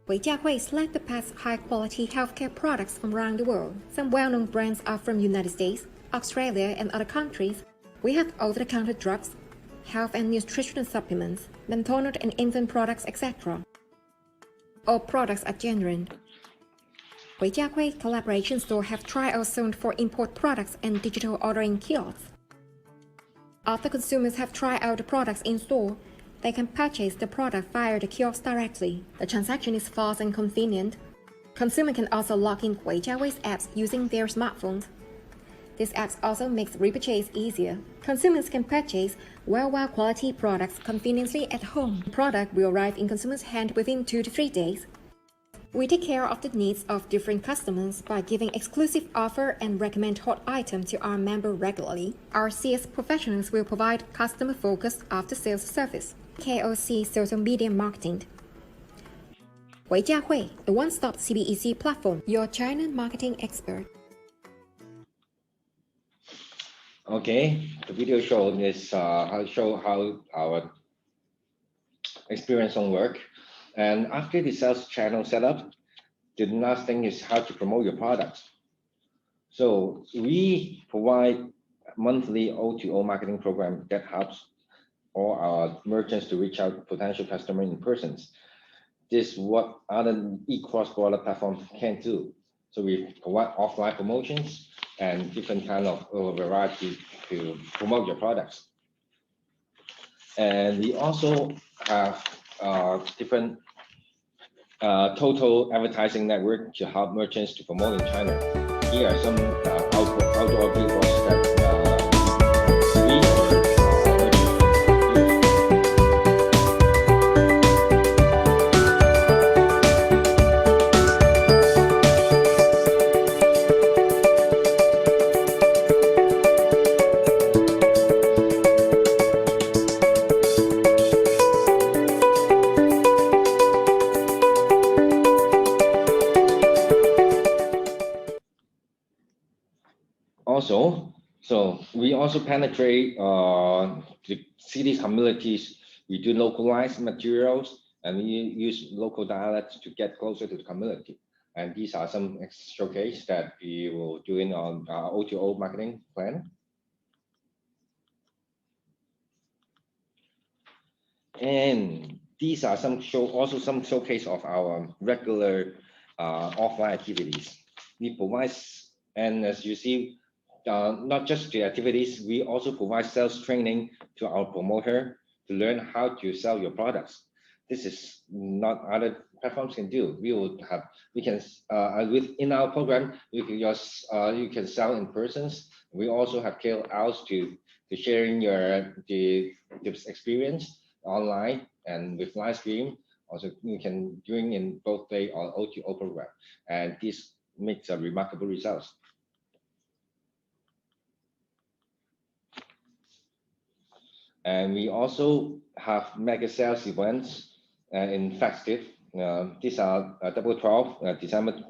WeChat select the best high-quality healthcare products from around the world. Some well-known brands are from United States, Australia, and other countries. We have over-the-counter drugs, health and nutritional supplements, maternal and infant products, etc. All products are genuine. WeChat collaboration store have trial zone for import products and digital ordering kiosks. After consumers have tried out the products in store, they can purchase the product via the kiosk directly. The transaction is fast and convenient. Consumers can also log in WeChat's apps using their smartphones. This app also makes repurchase easier. Consumers can purchase worldwide quality products conveniently at home. The product will arrive in consumers' hand within 2 to 3 days. We take care of the needs of different customers by giving exclusive offer and recommend hot items to our members regularly. Our CS professionals will provide customer-focused after-sales service. KOC social media marketing. WeChat, the one-stop CBEC platform, your China marketing expert. Okay, the video show how our experience on work. And after the sales channel setup, the last thing is how to promote your products. So we provide monthly O2O marketing program that helps all our merchants to reach out to potential customers in person. This is what other e-cross-border platforms can't do. So we provide offline promotions and different kind of variety to promote your products. And we also have different total advertising network to help merchants to promote in China. Here are some outdoor billboards that we also penetrate the city communities. We do localized materials and we use local dialects to get closer to the community. And these are some showcase that we will do in on our O2O marketing plan. And these are some some showcase of our regular offline activities. We provide, and as you see, not just the activities, we also provide sales training to our promoter to learn how to sell your products. This is not other platforms can do. We can within our program, you can sell in persons. We also have KOLs to sharing the experience online and with live stream. Also, you can doing in both day or O2O program, and this makes a remarkable results. And we also have mega sales events in festive. These are Double 12, December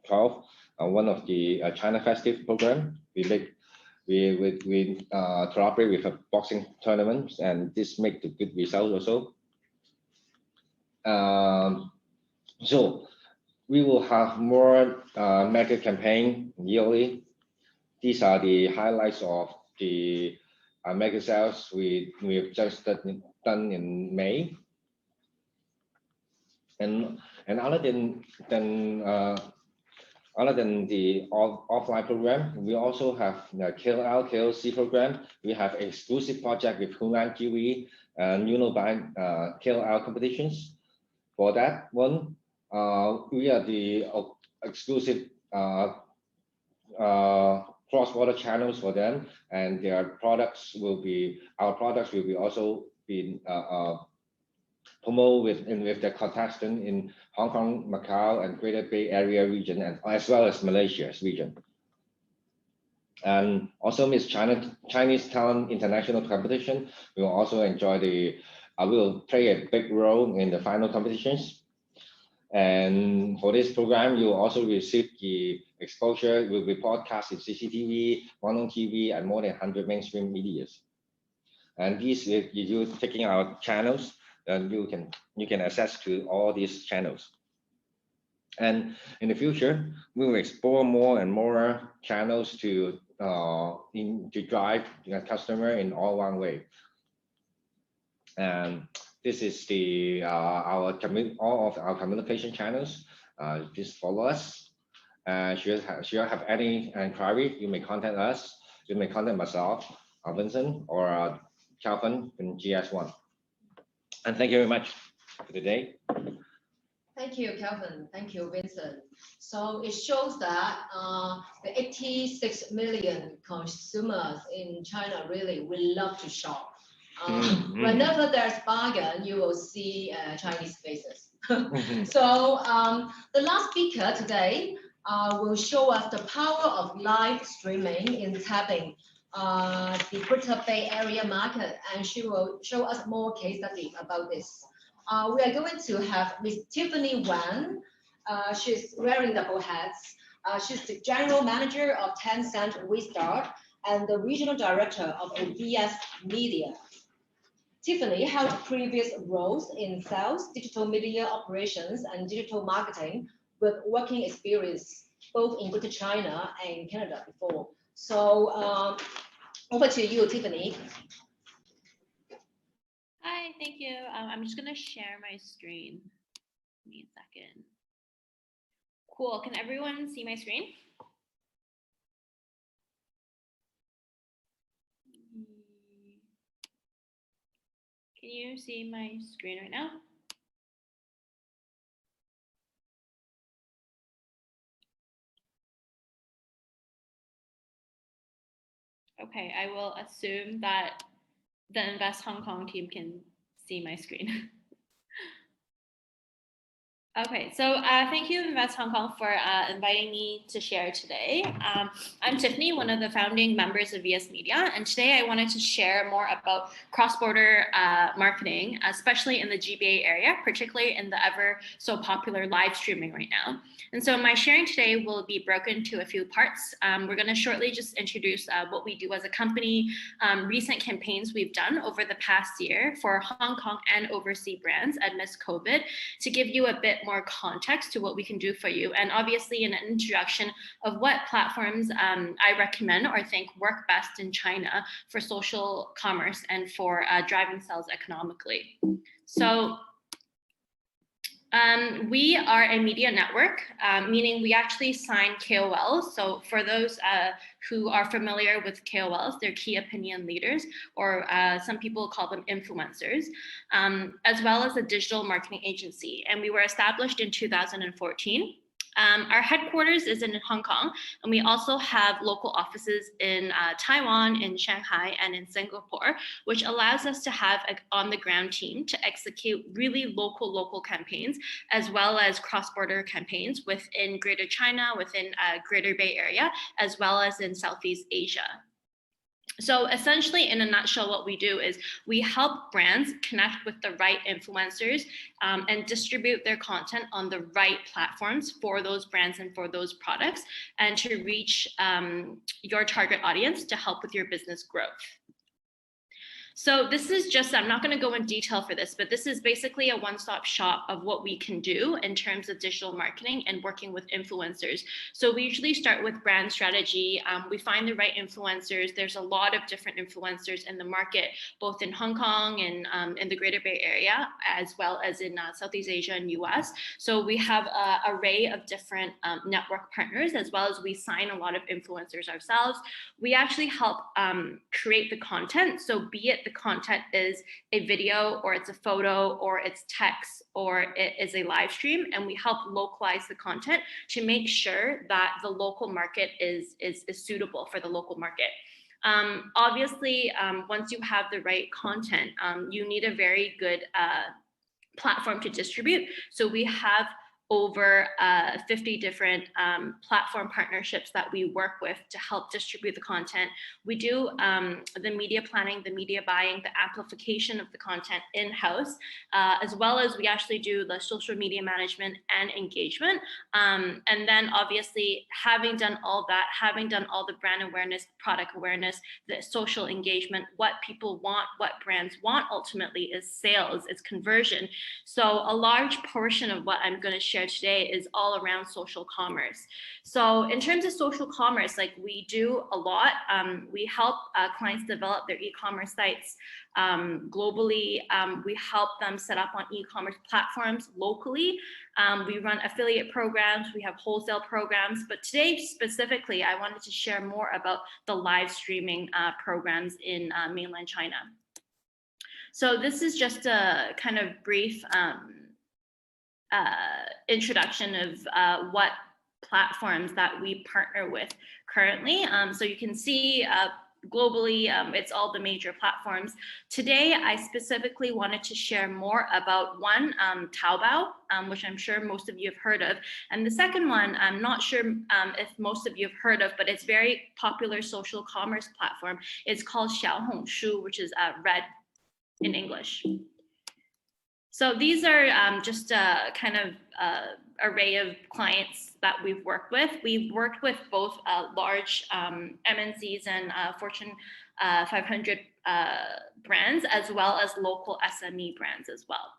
12, one of the China festive program. We collaborate with a boxing tournament, and this make the good result also. So we will have more mega campaign yearly. These are the highlights of the mega sales we've just done in May. And other than the offline program, we also have the KOC program. We have exclusive project with Hunan TV and KOL competitions. For that one, we are the exclusive cross-border channels for them, and our products will be also be promoted with the contestant in Hong Kong, Macau, and Greater Bay Area region, and as well as Malaysia's region. And also Miss Chinese Talent International Competition will also enjoy will play a big role in the final competitions. And for this program, you will also receive the exposure. Will be broadcast in CCTV, Guangdong TV, and more than 100 mainstream medias. And these, if you taking our channels, then you can access to all these channels. And in the future, we will explore more and more channels to drive the customer in all one way. And this is all of our communication channels. Just follow us. Should you have any inquiry, you may contact us. You may contact myself, Vincent, or Calvin in GS1. And thank you very much for today. Thank you, Calvin. Thank you, Vincent. So it shows that the 86 million consumers in China really will love to shop. Whenever there's bargain, you will see Chinese faces. So the last speaker today will show us the power of live streaming in tapping the Greater Bay Area market, and she will show us more case studies about this. We are going to have Miss Tiffany Wan. She's wearing double hats. She's the general manager of Tencent Restart and the regional director of OBS Media. Tiffany held previous roles in sales, digital media operations, and digital marketing with working experience both in Greater China and Canada before. So over to you, Tiffany. Hi, thank you. I'm just going to share my screen. Give me a second. Cool. Can everyone see my screen? Can you see my screen right now? Okay, I will assume that the Invest Hong Kong team can see my screen. Okay, so thank you, Invest Hong Kong, for inviting me to share today. I'm Tiffany, one of the founding members of VS Media, and today I wanted to share more about cross-border marketing, especially in the GBA area, particularly in the ever so popular live streaming right now. And so my sharing today will be broken into a few parts. We're going to shortly just introduce what we do as a company, recent campaigns we've done over the past year for Hong Kong and overseas brands amidst COVID, to give you a bit more context to what we can do for you, and obviously an introduction of what platforms I recommend or think work best in China for social commerce and for driving sales economically. So we are a media network, meaning we actually sign KOLs. So for those who are familiar with KOLs, they're key opinion leaders, or some people call them influencers, as well as a digital marketing agency. And we were established in 2014. Our headquarters is in Hong Kong, and we also have local offices in Taiwan, in Shanghai, and in Singapore, which allows us to have an on-the-ground team to execute really local campaigns, as well as cross-border campaigns within Greater China, within Greater Bay Area, as well as in Southeast Asia. So essentially, in a nutshell, what we do is we help brands connect with the right influencers and distribute their content on the right platforms for those brands and for those products, and to reach your target audience to help with your business growth. So this is just, I'm not going to go in detail for this, but this is basically a one-stop shop of what we can do in terms of digital marketing and working with influencers. So we usually start with brand strategy. We find the right influencers. There's a lot of different influencers in the market, both in Hong Kong and in the Greater Bay Area, as well as in Southeast Asia and US. So we have an array of different network partners, as well as we sign a lot of influencers ourselves. We actually help create the content. So be it the content is a video, or it's a photo, or it's text, or it is a live stream, and we help localize the content to make sure that the local market is suitable for the local market. Obviously, once you have the right content, you need a very good platform to distribute. So we have over 50 different platform partnerships that we work with to help distribute the content. We do the media planning, the media buying, the amplification of the content in-house, as well as we actually do the social media management and engagement. And then obviously, having done all that, having done all the brand awareness, product awareness, the social engagement, what people want, what brands want ultimately is sales, it's conversion. So a large portion of what I'm going to share today is all around social commerce. So in terms of social commerce, like we do a lot. We help clients develop their e-commerce sites globally. We help them set up on e-commerce platforms locally. We run affiliate programs, we have wholesale programs, but today specifically, I wanted to share more about the live streaming programs in mainland China. So this is just a kind of brief introduction of what platforms that we partner with currently. So you can see globally, it's all the major platforms. Today, I specifically wanted to share more about one, Taobao, which I'm sure most of you have heard of. And the second one, I'm not sure if most of you have heard of, but it's very popular social commerce platform. It's called Xiaohongshu, which is red in English. So these are just a kind of array of clients that we've worked with. We've worked with both large MNCs and Fortune 500 brands, as well as local SME brands as well.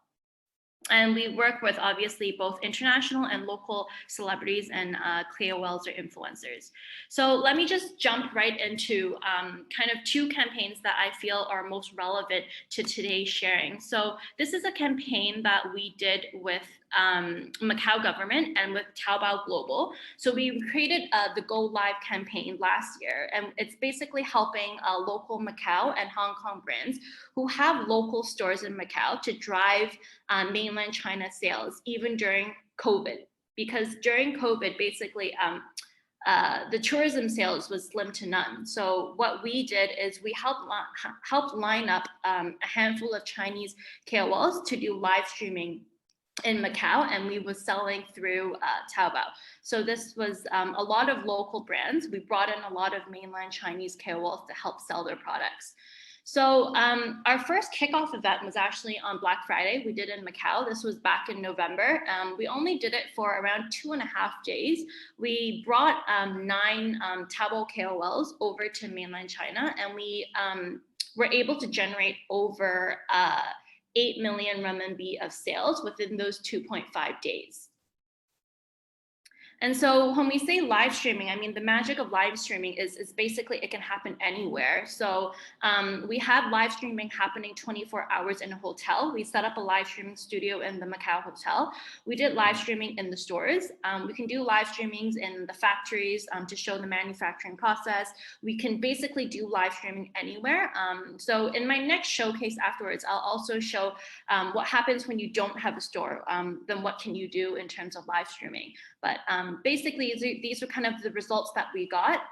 And we work with obviously both international and local celebrities and KOLs or influencers. So let me just jump right into kind of two campaigns that I feel are most relevant to today's sharing. So this is a campaign that we did with Macau government and with Taobao Global. So we created the Go Live campaign last year, and it's basically helping local Macau and Hong Kong brands who have local stores in Macau to drive mainland China sales, even during COVID. Because during COVID, basically, the tourism sales was slim to none. So what we did is we helped line up a handful of Chinese KOLs to do live streaming in Macau, and we was selling through Taobao. So this was a lot of local brands. We brought in a lot of mainland Chinese KOLs to help sell their products. So our first kickoff event was actually on Black Friday. We did in Macau. This was back in November. We only did it for around 2.5 days. We brought 9 Taobao KOLs over to mainland China, and we were able to generate over 8 million renminbi of sales within those 2.5 days. And so when we say live streaming, I mean, the magic of live streaming is basically it can happen anywhere. So we had live streaming happening 24 hours in a hotel. We set up a live streaming studio in the Macau hotel. We did live streaming in the stores. We can do live streamings in the factories to show the manufacturing process. We can basically do live streaming anywhere. So in my next showcase afterwards, I'll also show what happens when you don't have a store. Then what can you do in terms of live streaming? But basically, these are kind of the results that we got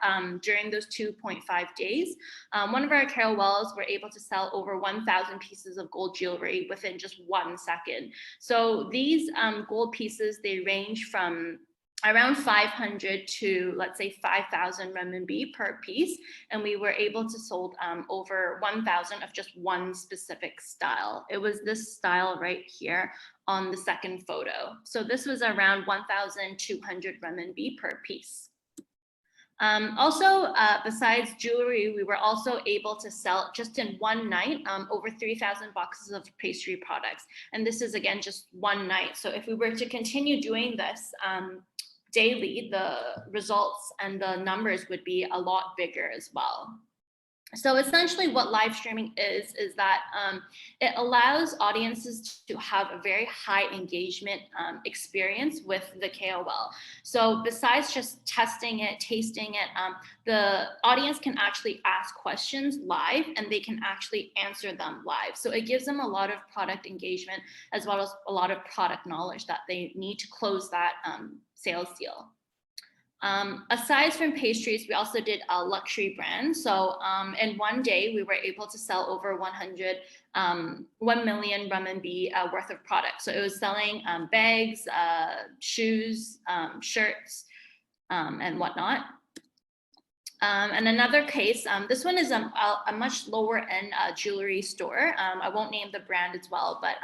during those 2.5 days. One of our caravels were able to sell over 1,000 pieces of gold jewelry within just 1 second. So these gold pieces, they range from around 500 to, let's say, 5,000 renminbi per piece. And we were able to sold over 1,000 of just one specific style. It was this style right here on the second photo. So this was around 1,200 renminbi per piece. Also, besides jewelry, we were also able to sell just in one night over 3,000 boxes of pastry products. And this is, again, just one night. So if we were to continue doing this daily, the results and the numbers would be a lot bigger as well. So essentially what live streaming is that it allows audiences to have a very high engagement experience with the KOL. So besides just testing it, tasting it, the audience can actually ask questions live and they can actually answer them live. So it gives them a lot of product engagement as well as a lot of product knowledge that they need to close that sales deal. Aside from pastries, we also did a luxury brand. So in one day, we were able to sell over 1 million renminbi worth of products. So it was selling bags, shoes, shirts, and whatnot. And another case, this one is a much lower end jewelry store. I won't name the brand as well, but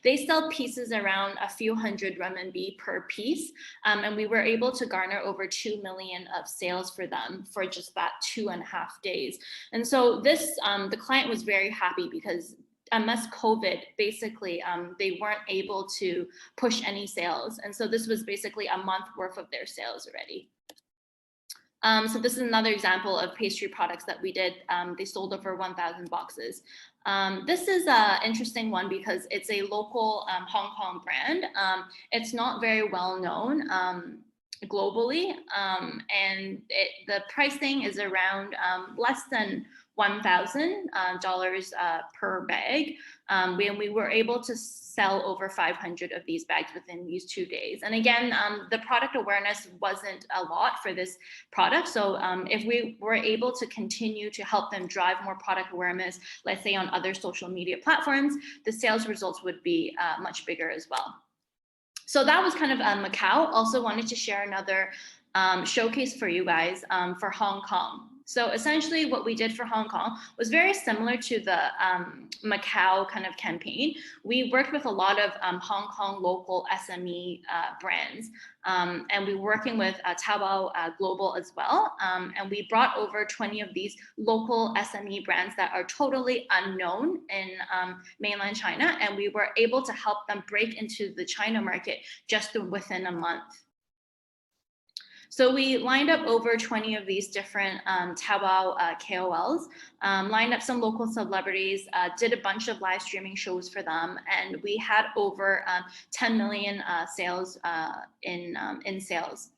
they sell pieces around a few hundred renminbi per piece. And we were able to garner over 2 million of sales for them for just that 2.5 days. And so this, the client was very happy because amidst COVID, basically, they weren't able to push any sales. And so this was basically a month worth of their sales already. So this is another example of pastry products that we did. They sold over 1,000 boxes. This is an interesting one because it's a local Hong Kong brand. It's not very well known globally, and the pricing is around less than $1,000 per bag. We were able to sell over 500 of these bags within these 2 days. And again, the product awareness wasn't a lot for this product. So if we were able to continue to help them drive more product awareness, let's say on other social media platforms, the sales results would be much bigger as well. So that was kind of Macau. Also wanted to share another showcase for you guys for Hong Kong. So essentially what we did for Hong Kong was very similar to the Macau kind of campaign. We worked with a lot of Hong Kong local SME brands, and we were working with Taobao Global as well. And we brought over 20 of these local SME brands that are totally unknown in mainland China. And we were able to help them break into the China market just within a month. So we lined up over 20 of these different Taobao KOLs, lined up some local celebrities, did a bunch of live streaming shows for them, and we had over 10 million sales in sales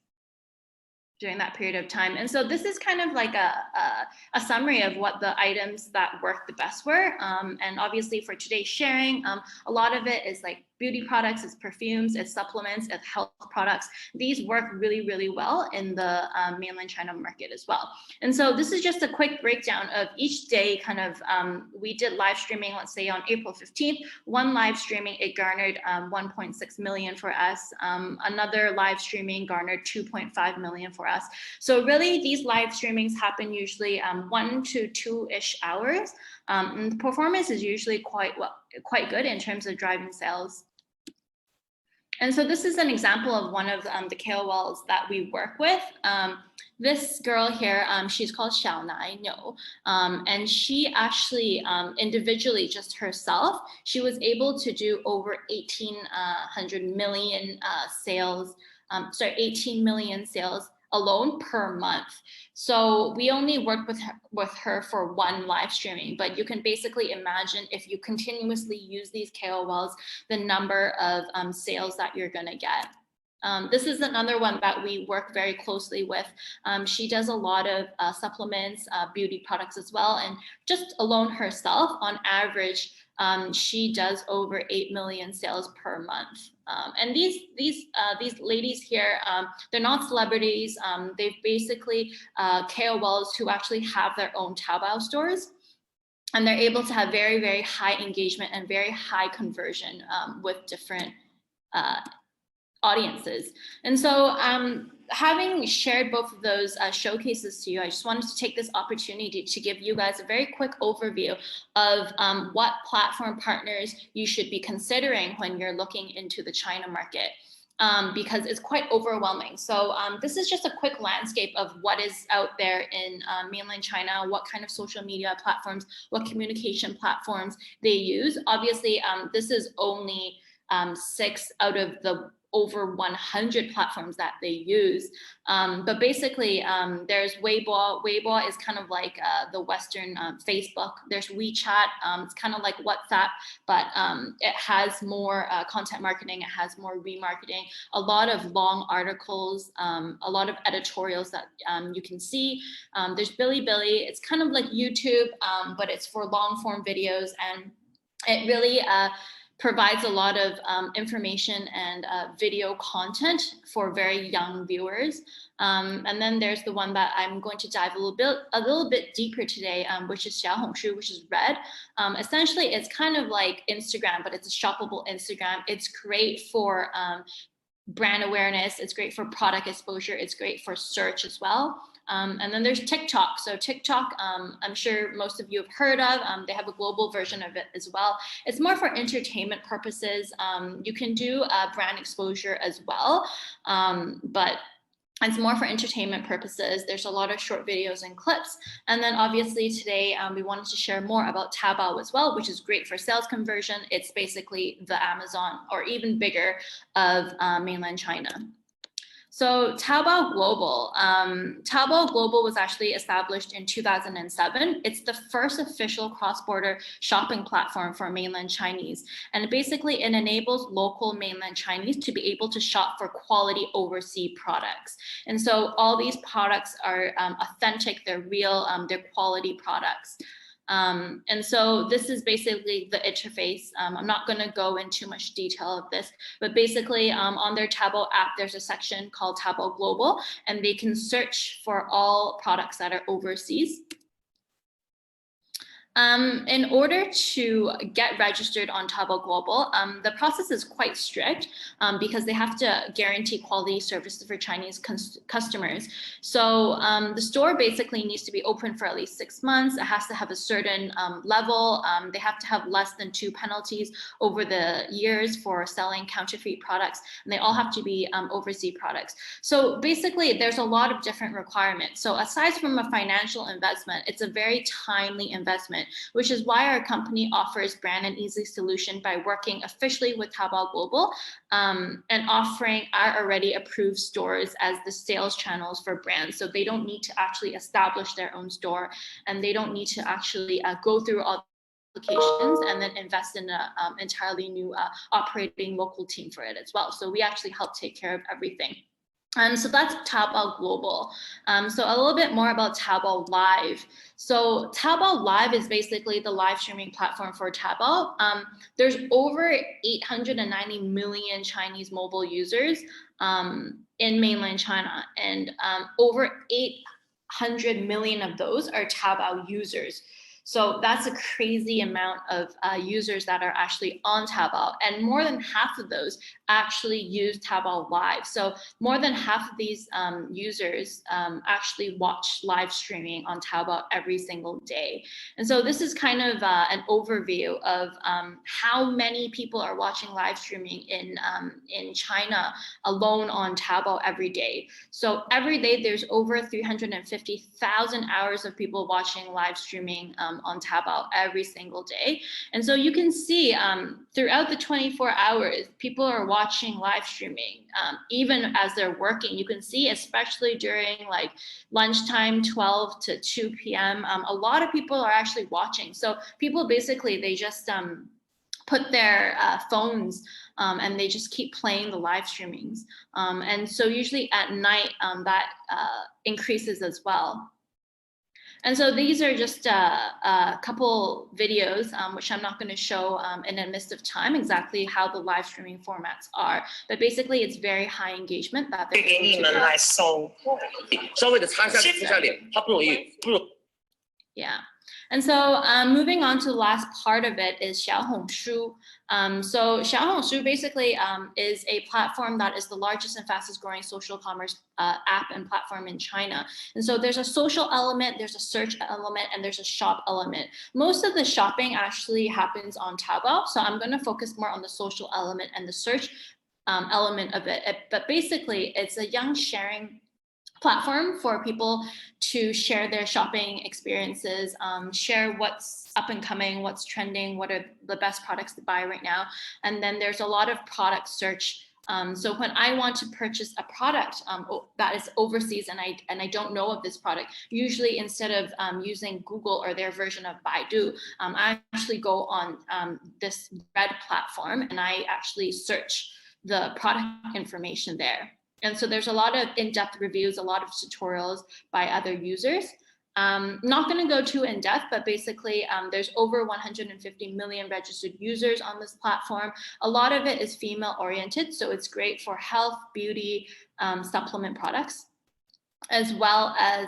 during that period of time. And so this is kind of like a summary of what the items that worked the best were. And obviously for today's sharing, a lot of it is like beauty products, it's perfumes, it's supplements, it's health products. These work really, really well in the mainland China market as well. And so this is just a quick breakdown of each day kind of, we did live streaming, let's say on April 15th, one live streaming, it garnered 1.6 million for us. Another live streaming garnered 2.5 million for us. So really these live streamings happen usually 1 to 2-ish hours. And the performance is usually quite good in terms of driving sales. And so this is an example of one of the KOLs that we work with. This girl here, she's called Xiaonai Niu, and she actually individually, just herself, she was able to do over 1,800 million sales, 18 million sales alone per month. So we only worked with her for one live streaming, but you can basically imagine if you continuously use these KOLs, the number of sales that you're gonna get. This is another one that we work very closely with. She does a lot of supplements, beauty products as well, and just alone herself, on average, she does over 8 million sales per month. And these ladies here, they're not celebrities. They've basically KOLs who actually have their own Taobao stores. And they're able to have very, very high engagement and very high conversion with different audiences. And so having shared both of those showcases to you, I just wanted to take this opportunity to give you guys a very quick overview of what platform partners you should be considering when you're looking into the China market. Because it's quite overwhelming. So this is just a quick landscape of what is out there in mainland China, what kind of social media platforms, what communication platforms they use. Obviously, this is only 6 out of the over 100 platforms that they use. But basically, there's Weibo. Weibo is kind of like the Western Facebook. There's WeChat. It's kind of like WhatsApp, but it has more content marketing. It has more remarketing, a lot of long articles, a lot of editorials that you can see. There's Bilibili. It's kind of like YouTube, but it's for long form videos. And it really provides a lot of information and video content for very young viewers. And then there's the one that I'm going to dive a little bit deeper today, which is Xiaohongshu, which is red. Essentially, it's kind of like Instagram, but it's a shoppable Instagram. It's great for brand awareness. It's great for product exposure. It's great for search as well. And then there's TikTok. So TikTok, I'm sure most of you have heard of. They have a global version of it as well. It's more for entertainment purposes. You can do brand exposure as well, but it's more for entertainment purposes. There's a lot of short videos and clips. And then obviously today we wanted to share more about Taobao as well, which is great for sales conversion. It's basically the Amazon, or even bigger, of mainland China. So Taobao Global. Taobao Global was actually established in 2007. It's the first official cross-border shopping platform for mainland Chinese. And basically it enables local mainland Chinese to be able to shop for quality overseas products. And so all these products are authentic, they're real, they're quality products. And so this is basically the interface. I'm not going to go into much detail of this, but basically on their Taobao app, there's a section called Taobao Global, and they can search for all products that are overseas. In order to get registered on Taobao Global, the process is quite strict because they have to guarantee quality services for Chinese customers. So the store basically needs to be open for at least 6 months. It has to have a certain level. They have to have less than 2 penalties over the years for selling counterfeit products, and they all have to be overseas products. So basically, there's a lot of different requirements. So aside from a financial investment, it's a very timely investment, which is why our company offers brand and easy solution by working officially with Taobao Global and offering our already approved stores as the sales channels for brands. So they don't need to actually establish their own store, and they don't need to actually go through all applications and then invest in an entirely new operating local team for it as well. So we actually help take care of everything. So that's Taobao Global. So a little bit more about Taobao Live. So Taobao Live is basically the live streaming platform for Taobao. There's over 890 million Chinese mobile users in mainland China, and over 800 million of those are Taobao users. So that's a crazy amount of users that are actually on Taobao, and more than half of those actually use Taobao Live. So more than half of these users actually watch live streaming on Taobao every single day. And so this is kind of an overview of how many people are watching live streaming in China alone on Taobao every day. So every day there's over 350,000 hours of people watching live streaming on Taobao every single day. And so you can see throughout the 24 hours, people are watching live streaming, even as they're working. You can see, especially during like lunchtime, 12 to 2 p.m., a lot of people are actually watching. So people basically, they just put their phones and they just keep playing the live streamings. And so usually at night, that increases as well. And so these are just a couple videos, which I'm not going to show in the midst of time exactly how the live streaming formats are. But basically, it's very high engagement that they're able to do. Yeah. And so moving on to the last part of it is Xiaohongshu. So Xiaohongshu basically is a platform that is the largest and fastest growing social commerce app and platform in China. And so there's a social element, there's a search element, and there's a shop element. Most of the shopping actually happens on Taobao. So I'm going to focus more on the social element and the search element of it. But basically, it's a young sharing platform for people to share their shopping experiences, share what's up and coming, what's trending, what are the best products to buy right now. And then there's a lot of product search. So when I want to purchase a product that is overseas and I don't know of this product, usually instead of using Google or their version of Baidu, I actually go on this Red platform and I actually search the product information there. And so there's a lot of in-depth reviews, a lot of tutorials by other users. Not going to go too in-depth, but basically there's over 150 million registered users on this platform. A lot of it is female-oriented, so it's great for health, beauty, supplement products, as well as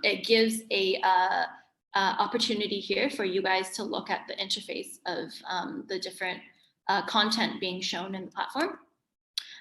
it gives a opportunity here for you guys to look at the interface of the different content being shown in the platform.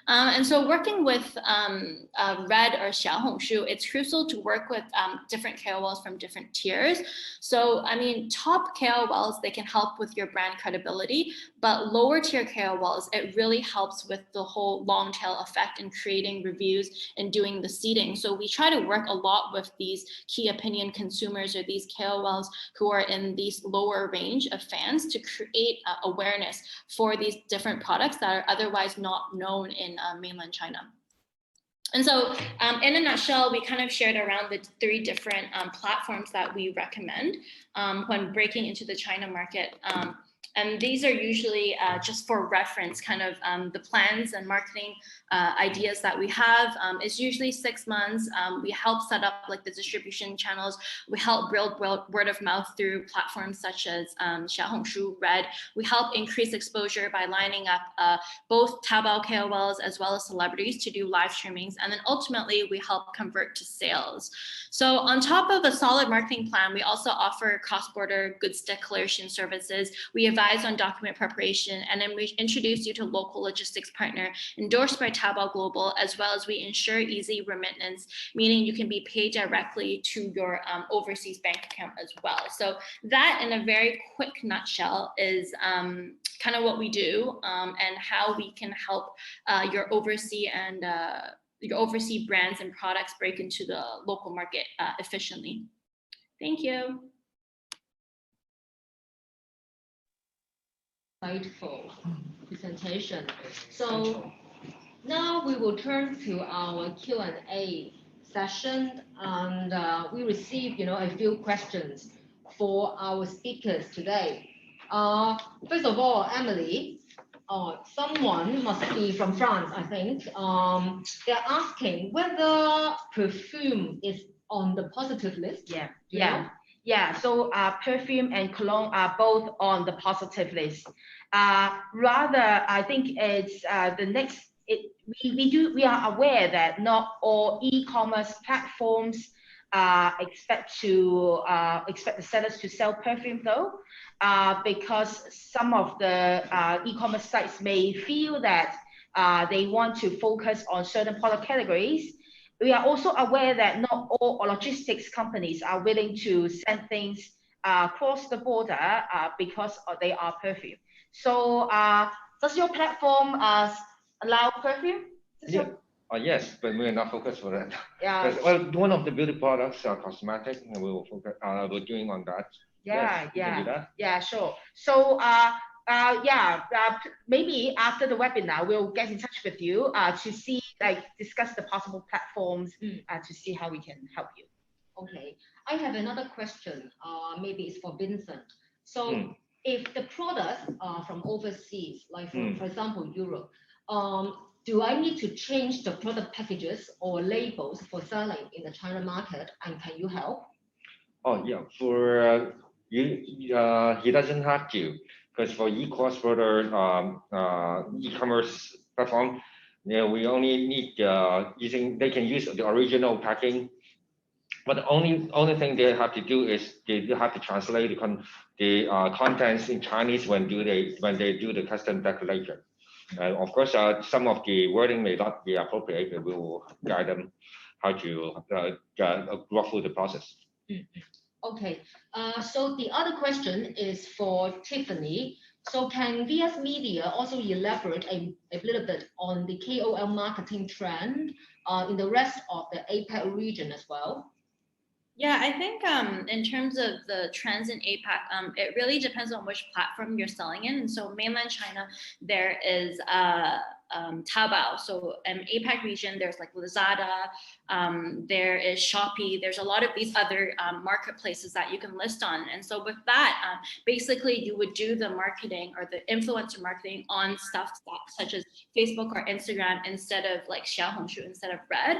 And so working with Red or Xiaohongshu, it's crucial to work with different KOLs from different tiers. So, I mean, top KOLs, they can help with your brand credibility, but lower tier KOLs, it really helps with the whole long tail effect in creating reviews and doing the seeding. So we try to work a lot with these key opinion consumers or these KOLs who are in these lower range of fans to create awareness for these different products that are otherwise not known in mainland China. And so in a nutshell, we kind of shared around the 3 different platforms that we recommend when breaking into the China market. And these are usually just for reference, kind of the plans and marketing ideas that we have. It's usually 6 months. We help set up like the distribution channels. We help build word of mouth through platforms such as Xiaohongshu, Red. We help increase exposure by lining up both Taobao KOLs as well as celebrities to do live streamings. And then ultimately, we help convert to sales. So on top of a solid marketing plan, we also offer cross-border goods declaration services. We advise on document preparation, and then we introduce you to local logistics partner endorsed by Taobao Global, as well as we ensure easy remittance, meaning you can be paid directly to your overseas bank account as well. So that, in a very quick nutshell, is kind of what we do and how we can help your overseas brands and products break into the local market efficiently. Thank you. Insightful presentation. So now we will turn to our Q&A session, and we received, a few questions for our speakers today. First of all, Emily, someone must be from France, I think. They're asking whether perfume is on the positive list. Yeah. So perfume and cologne are both on the positive list. Rather, I think it's the next. We are aware that not all e-commerce platforms expect the sellers to sell perfume though, because some of the e-commerce sites may feel that they want to focus on certain product categories. We are also aware that not all logistics companies are willing to send things across the border because they are perfume. So does your platform allow perfume? Yeah. Yes, but we're not focused on that. Yeah. Well, one of the beauty products are cosmetic, and we will focus. We're doing on that. Yeah, yes, can do that. Yeah, sure. So maybe after the webinar, we'll get in touch with you to see, discuss the possible platforms to see how we can help you. Okay, I have another question. Maybe it's for Vincent. So if the products are from overseas, like for example, Europe, do I need to change the product packages or labels for selling in the China market? And can you help? Oh yeah, for he doesn't have to, because for e-cross-border e-commerce platform, we only need they can use the original packing, but the only thing they have to do is they have to translate the contents in Chinese when they do the custom declaration. Of course, some of the wording may not be appropriate, but we will guide them how to walk through the process. Okay, so the other question is for Tiffany. So can VS Media also elaborate a little bit on the KOL marketing trend in the rest of the APAC region as well? Yeah, I think in terms of the trends in APAC, it really depends on which platform you're selling in. And so mainland China, there is Taobao. So in APAC region, there's like Lazada, there is Shopee. There's a lot of these other marketplaces that you can list on. And so with that, basically you would do the marketing or the influencer marketing on stuff such as Facebook or Instagram instead of like Xiaohongshu, instead of Red.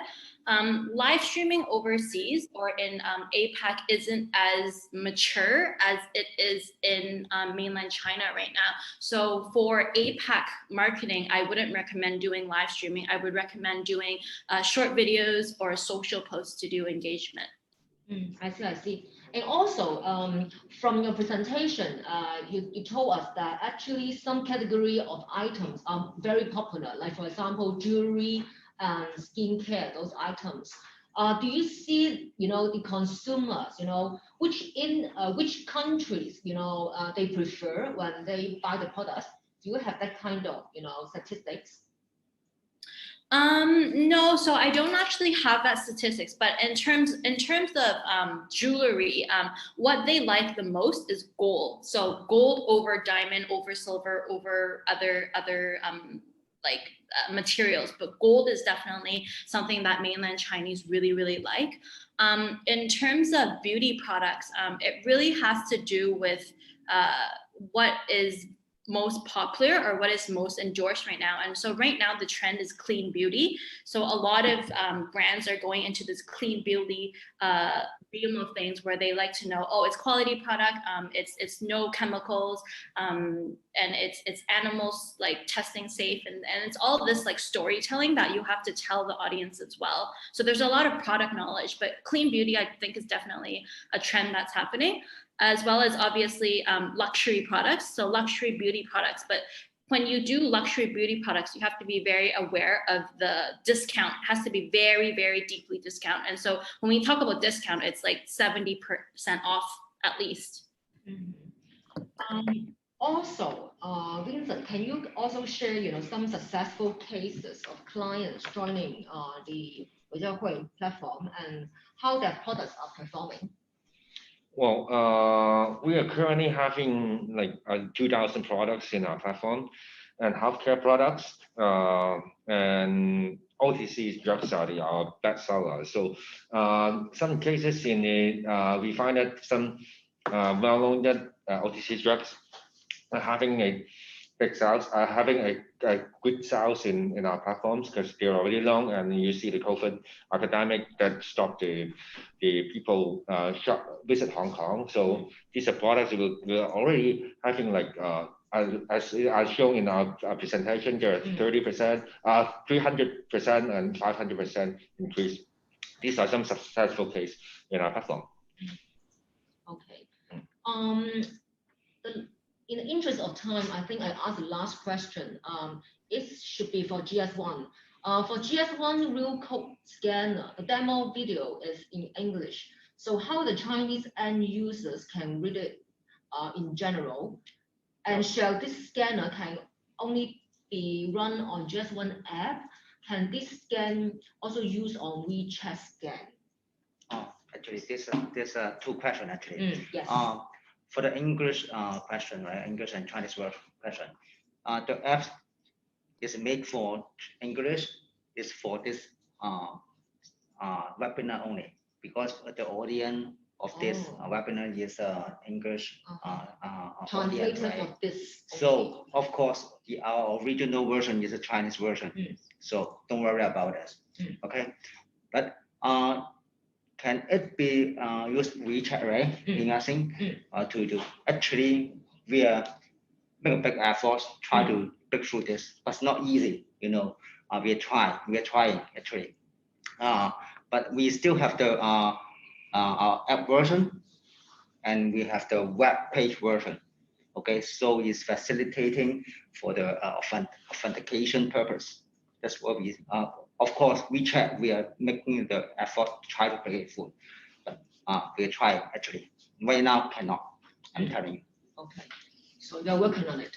Live streaming overseas or in APAC isn't as mature as it is in mainland China right now. So for APAC marketing, I wouldn't recommend doing live streaming. I would recommend doing short videos or social posts to do engagement. I see. And also, from your presentation, you told us that actually some category of items are very popular, like for example, jewelry and skincare, those items. Do you see, the consumers, which countries, they prefer when they buy the products? Do you have that kind of, statistics? No, so I don't actually have that statistics, but in terms of jewelry, what they like the most is gold. So gold over diamond, over silver, over other materials, but gold is definitely something that mainland Chinese really, really like. In terms of beauty products, it really has to do with what is most popular or what is most endorsed right now. And so right now the trend is clean beauty. So a lot of brands are going into this clean beauty realm of things where they like to know, oh, it's quality product, it's no chemicals, and it's animals like testing safe, and it's all this like storytelling that you have to tell the audience as well. So there's a lot of product knowledge, but clean beauty I think is definitely a trend that's happening, as well as obviously luxury products, so luxury beauty products. But when you do luxury beauty products, you have to be very aware of the discount. It has to be very, very deeply discount. And so when we talk about discount, it's like 70% off at least. Also, Vincent, can you also share, some successful cases of clients joining the WeChat platform and how their products are performing? Well, we are currently having like 2,000 products in our platform, and healthcare products and OTC drugs are our best sellers. So some cases we find that some well-known OTC drugs are having a big sales, having a good sales in our platforms because they're already long, and you see the COVID epidemic that stopped the people visit Hong Kong. So these are products we're already having like as shown in our presentation, there are 30%, 300% and 500% increase these are some successful cases in our platform. Okay. In the interest of time, I think I asked the last question. It should be for GS1. For GS1 real code scanner, the demo video is in English. So how the Chinese end users can read it in general? And shall this scanner can only be run on GS1 app? Can this scan also use on WeChat scan? Actually, there's two questions actually. Yes. For the English question, right? English and Chinese word question. The app is made for English. Is for this webinar only, because the audience of this webinar is English audience, right? For this. So of course, our original version is a Chinese version. So don't worry about it. Okay, but can it be used WeChat, right? To do actually we are make a big effort try to break through this, but it's not easy, you know. We are trying actually, but we still have the our app version, and we have the web page version. Okay, so it's facilitating for the authentication purpose. That's what we of course WeChat, we are making the effort to try to break it through, but we are trying actually. Right now cannot, I'm telling you. Okay, so you're working on it.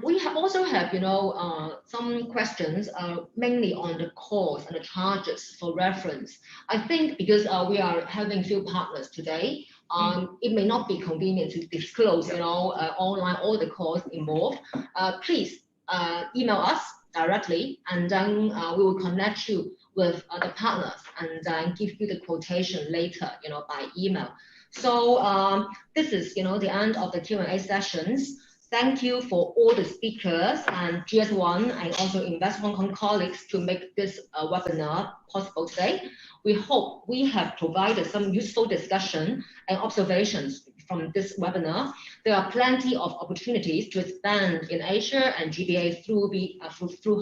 We also have, you know, some questions mainly on the cost and the charges for reference. I think because we are having few partners today, it may not be convenient to disclose, you know, online all the costs involved. Please email us directly, and then we will connect you with the partners and then give you the quotation later, you know, by email. So this is, you know, the end of the Q&A sessions. Thank you for all the speakers and GS1 and also Invest Hong Kong colleagues to make this webinar possible today. We hope we have provided some useful discussion and observations from this webinar. There are plenty of opportunities to expand in Asia and GBA through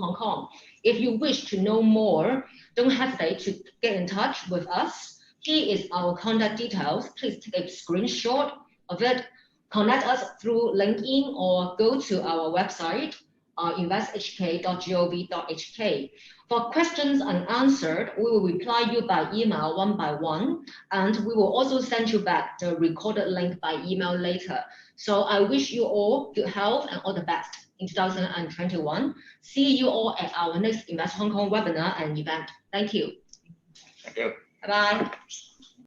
Hong Kong. If you wish to know more, don't hesitate to get in touch with us. Here is our contact details. Please take a screenshot of it. Connect us through LinkedIn or go to our website, investhk.gov.hk. For questions unanswered, we will reply you by email one by one, and we will also send you back the recorded link by email later. So I wish you all good health and all the best in 2021. See you all at our next Invest Hong Kong webinar and event. Thank you. Thank you. Bye-bye.